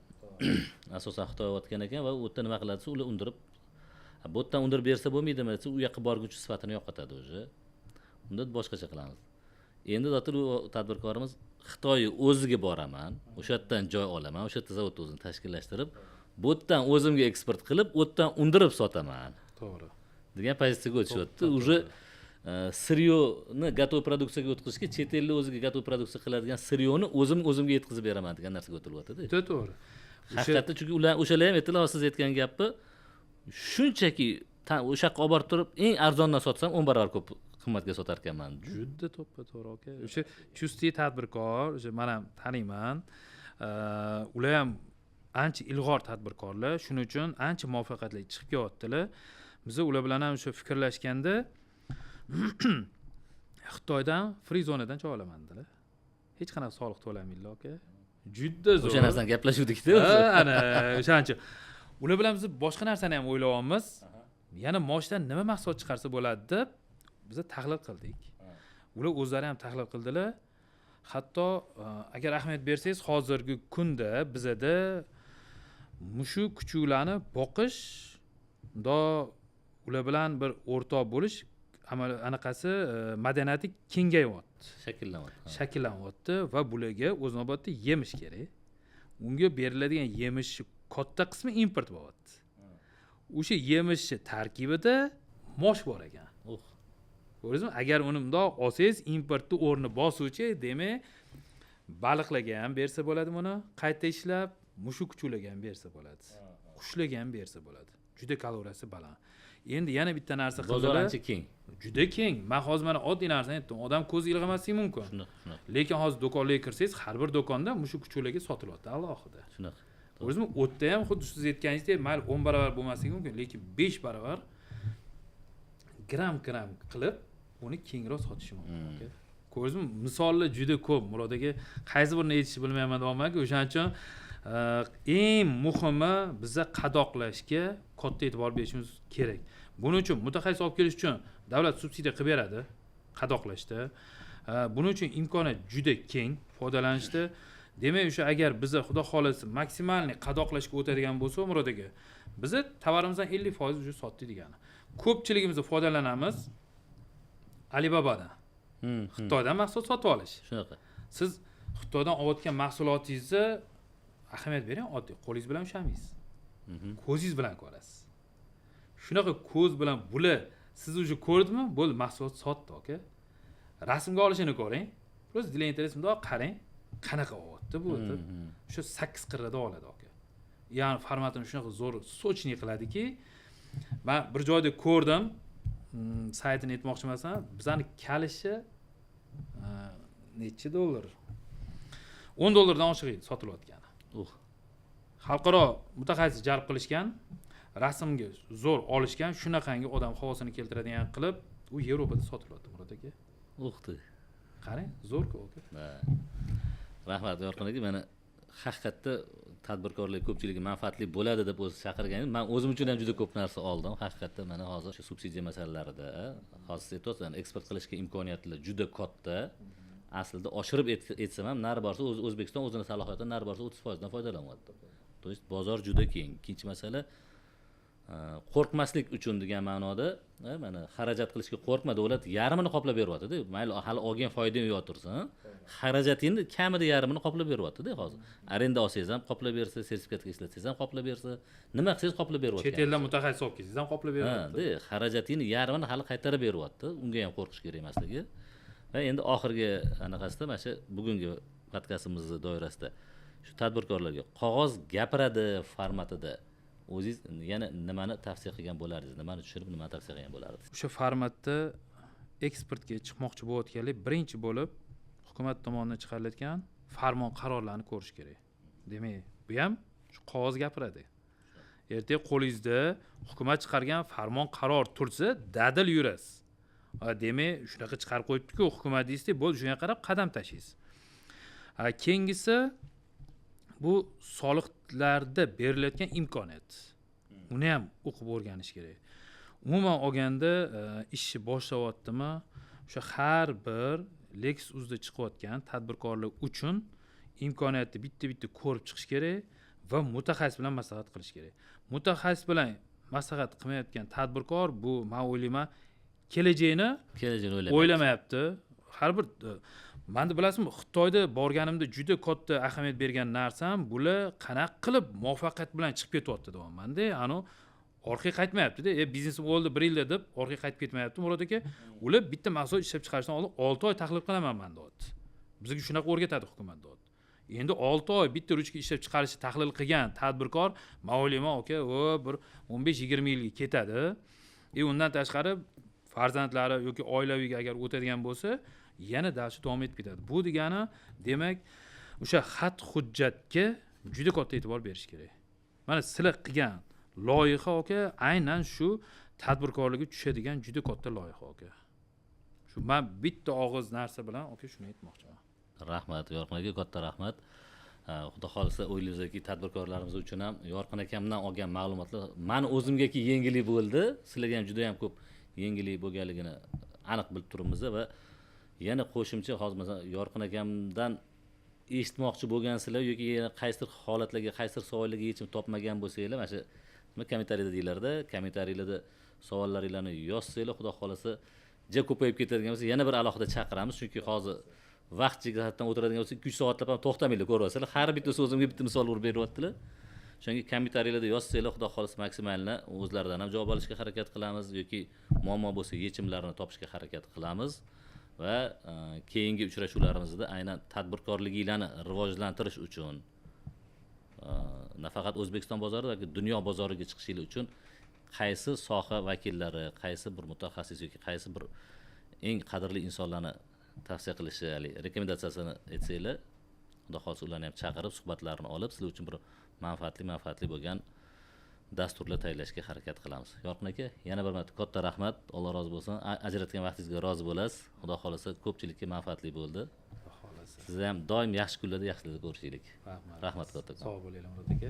Asosan Xitoy o'tgan ekan va u yerda nima qiladi? Ular undirib, bu yerdan undirib bersa bo'lmaydimi desa, u yoqqa borguncha sifatini yo'qotadi o'zi. Unda boshqacha qilamiz. Endi dotir u tadbirkorimiz Xitoy o'ziga boraman, o'sha yerdan joy olaman, o'sha yerda zavod o'zini tashkillashtirib, bu yerdan o'zimga eksport qilib, u yerdan undirib sotaman. To'g'ri. Degan pozitsiyaga o'tishyapti. Уже siryoni gatoy produksiyaga o'tkazishga, chet elda o'ziga gatoy produksiya qiladigan siryoni o'zimga yetkazib beraman degan narsaga o'tilyapti-da. To'g'ri. Haqiqatda chunki o'shalar ham aytdilar, siz aytgan gapni shunchaki o'sha yoqqa olib borib turib, eng arzondan sotsam 10 barobar ko'p qimmatga sotar ekanman. Juda to'g'ri aka. O'sha Chusti tadbirkor, o'sha men ham taniyman. Ular ham ancha ilg'or tadbirkorlar, shuning uchun ancha muvaffaqiyatli chiqib kelyaptilar. Biz ular bilan ham o'sha fikrlashganda Xitoydan free zonadan joy olaman dedilar. Hech qanaqa soliq to'lamaydilar aka. Juda zo'r. O'sha narsani gaplashuvdik-da. Ana o'shancha. Ular bilan biz boshqa narsani ham o'ylayapmiz. Yana moshdan nima mahsulot chiqarsa bo'ladi deb biz tahlil qildik. Ular o'zlari ham tahlil qildilar. Hatto agar ahamiyat bersangiz, hozirgi kunda bizada mushuk kuchuklarni boqish, ular bilan bir o'rtoq bo'lish anaqasi madaniyati kengayapti, shakllanyapti va bularga o'z navbatida yemish kerak. Unga beriladigan yemish katta qismi import bo'lyapti. O'sha yemishni tarkibida mosh bor ekan. Ko'rdingizmi? Agar uni bundoq olsangiz, importni o'rni bosuvchi, demak, baliqlarga ham bersa bo'ladi buni, qayta ishlab, mushuk kuchuklarga ham bersa bo'ladi. Qushlarga ham bersa bo'ladi. Juda kaloriyasi baland. Endi yana bitta narsa qildilar. Bozor ancha keng. Juda keng. Men hozir mana oddiy narsani aytdim. Odam ko'zi ilg'amasligi mumkin. Lekin hozir do'konlarga kirsangiz, har bir do'konda mushuk kuchuklarga sotilyapti alohida. Shunaqa. O'zim o'tda ham xuddi siz aytganingizdek, mayli 10 barobar bo'lmasligi mumkin, lekin 5 barobar gram qilib uni kengroq sotishi mumkin. Ko'rdingizmi? Misollar juda ko'p. Murod aka qaysi birini aytishni bilmayman deyapman-ku. O'shaning uchun eng muhimi biza qadoqlashga katta e'tibor berishimiz kerak. Buning uchun mutaxassis olib kelish uchun davlat subsidiya qilib beradi qadoqlashda. Buning uchun imkoniyat juda keng foydalanishda. Demak, o'sha agar biza xudo xolasa maksimalniy qadoqlashga o'tadigan bo'lsa, Murod aka, biz tovarimizdan 50% уже sotdik degani. Ko'pchiligimiz foydalanamiz Alibabadan. Xitoydan mahsulot sotib olish. Shunaqa. Siz Xitoydan olayotgan mahsulotingizni ahamiyat bering, oddiy qo'lingiz bilan ushlamaysiz. Ko'zingiz bilan ko'rasiz. Shunaqa ko'z bilan bular siz уже ko'rdingmi? Bo'ldi, mahsulot sotdi aka. Rasmga olishini ko'ring. Plus для интереса bundoq qarang. Qanaqa o'tdi bu o'tib. Shu 8 qirrada oladi aka. Ya'ni formatini shunaqa zo'r, sochniy qiladiki, men bir joyda ko'rdim, saytini aytmoqchi emasman, bizani kalishi necha dollar? 10 dollardan oshiq edi sotilayotgani. Xalqaro mutaxassis jalb qilishgan, rasmga zo'r olishgan, shunaqangi odam havosini keltiradigan qilib, u Yevropada sotilyapti, Murod aka. Qarang, zo'r-ku aka. Rahmat, Yorqin aka, meni haqiqatda tadbirkorlar ko'pchiligi manfaatli bo'ladi deb o'zi chaqirgan. Men o'zim uchun ham juda ko'p narsa oldim. Haqiqatda mana hozir shu subsidiya masalalarida, hozir aytyapsiz, eksport qilishga imkoniyatlar juda katta. Aslida oshirib aytsam ham, nari borsa O'zbekiston o'zining salohiyatidan nari borsa 30% dan foydalanyapti. To есть bozor juda keng. Ikkinchi masala, qo'rqmaslik uchun degan ma'noda mana xarajat qilishga qo'rqma, davlat yarmini qoplab beryapti-da. Mayli hali olgan foydang yo'q tursin, xarajatingni kamida yarmini qoplab beryapti-da hozir. Arenda olsangiz ham qoplab bersa, sertifikatga ishlatsangiz ham qoplab bersa, nima qilsangiz qoplab beryapti. Chet eldan mutaxassis olib kelsangiz ham qoplab beryapti. Ha, xarajatingni yarmini hali qaytarib beryapti. Unga ham qo'rqish kerak emasligi. Va endi oxirgi anaqasida mana shu bugungi podkastimiz doirasida shu tadbirkorlarga qog'oz gapiradi formatida o'zingiz yana nimani tavsiya qilgan bo'lardingiz? Nimani tushunib, nimani tavsiya qilgan bo'lardingiz? O'sha formatda eksportga chiqmoqchi bo'layotganlar birinchi bo'lib hukumat tomonidan chiqarilayotgan farmon qarorlarni ko'rish kerak. Demak, bu ham shu qog'oz gapiradi. Ertaga qo'lingizda hukumat chiqargan farmon qaror tursa, dadil yurasiz. Demak, shunaqa chiqarib qo'yibdi-ku hukumat deysizda, bo'ldi, shunga qarab qadam tashlaysiz. Keyingisi bu soliqlarda berilayotgan imkoniyat. Uni ham o'qib o'rganish kerak. Umuman olganda ishni boshlayaptimi, o'sha har bir Lexus'da chiqayotgan tadbirkorlar uchun imkoniyatni bitta-bitta ko'rib chiqish kerak va mutaxassis bilan maslahat qilish kerak. Mutaxassis bilan maslahat qilmayotgan tadbirkor bu men o'ylayman kelajagini o'ylamayapti. Har bir menda bilasizmi, Xitoyda borganimda juda katta ahamiyat bergan narsam bular qanaqa qilib muvaffaqiyat bilan chiqib ketyapti deyapman-da. Orqaga qaytmayapti-da. Biznesim o'ldi 1 yilda deb orqaga qaytib ketmayapti Murod aka. Ular bitta mahsulot ishlab chiqarishdan oldin 6 oy tahlil qilaman men deyapti. Bizga shunaqa o'rgatadi hukumat deyapti. Endi 6 oy bitta ruchka ishlab chiqarishni tahlil qilgan tadbirkor men o'ylayman aka, bir 15-20 yilga ketadi. Undan tashqari farzandlari yoki oilaviy agar o'tadigan bo'lsa, yana darsi davom etib ketadi. Bu degani, demak, o'sha xat hujjatga juda katta e'tibor berish kerak. Mana sizlar qilgan loyiha aka, aynan shu tadbirkorlarga tushadigan juda katta loyiha aka. Shu men bitta og'iz narsa bilan aka shuni aytmoqchiman. Rahmat, Yorqin aka, katta rahmat. Xudo xolisa o'ylaymizki, tadbirkorlarimiz uchun ham Yorqin akamdan olgan ma'lumotlar men o'zimgaki yengillik bo'ldi. Sizlarga ham juda ham ko'p yengillik bo'lganligini aniq bilib turibmiz va yana qo'shimcha hozir masalan Yorqin akamdan eshitmoqchi bo'lgansizlar yoki qaysidir holatlarga, qaysidir savollarga yechim topmagan bo'lsanglar, mana shu nima kommentariyada deylardi, kommentariylarda savollaringizni yozsanglar, xudo xolisa juda ko'payib ketadigan bo'lsa, yana bir alohida chaqiramiz, chunki hozir vaqt chegaradan o'tiradigan bo'lsa 2-3 soatlab ham to'xtamaylar, ko'ryapsizlar. Har bitta so'zimga bitta misol urib beryaptilar. Chunki kommentariylarda yozsanglar, xudo xolisa maksimalni o'zlaridan ham javob olishga harakat qilamiz yoki muammo bo'lsa yechimlarini topishga harakat qilamiz. Va keyingi uchrashuvlarimizda aynan tadbirkorliginglarni rivojlantirish uchun nafaqat O'zbekiston bozori, balki dunyo bozoriga chiqishingiz uchun qaysi soha vakillari, qaysi bir mutaxassis yoki qaysi bir eng qadrli insonlarni tavsiya qilishi, rekomendatsiyasini aytsanglar, xudo xolisa ularni ham chaqirib suhbatlarini olib, sizlar uchun bir manfaatli bo'lgan dasturlar tayyorlashga harakat qilamiz. Yorqin aka, yana bir marta katta rahmat. Alloh rozi bo'lsin. Ajratgan vaqtingizga rozi bo'lasiz. Xudo xolisa ko'pchilikka manfaatli bo'ldi. Sizni ham doim yaxshi kunlarda, yaxshilarda ko'rishaylik. Rahmat katta. Sog' bo'linglar Murod aka.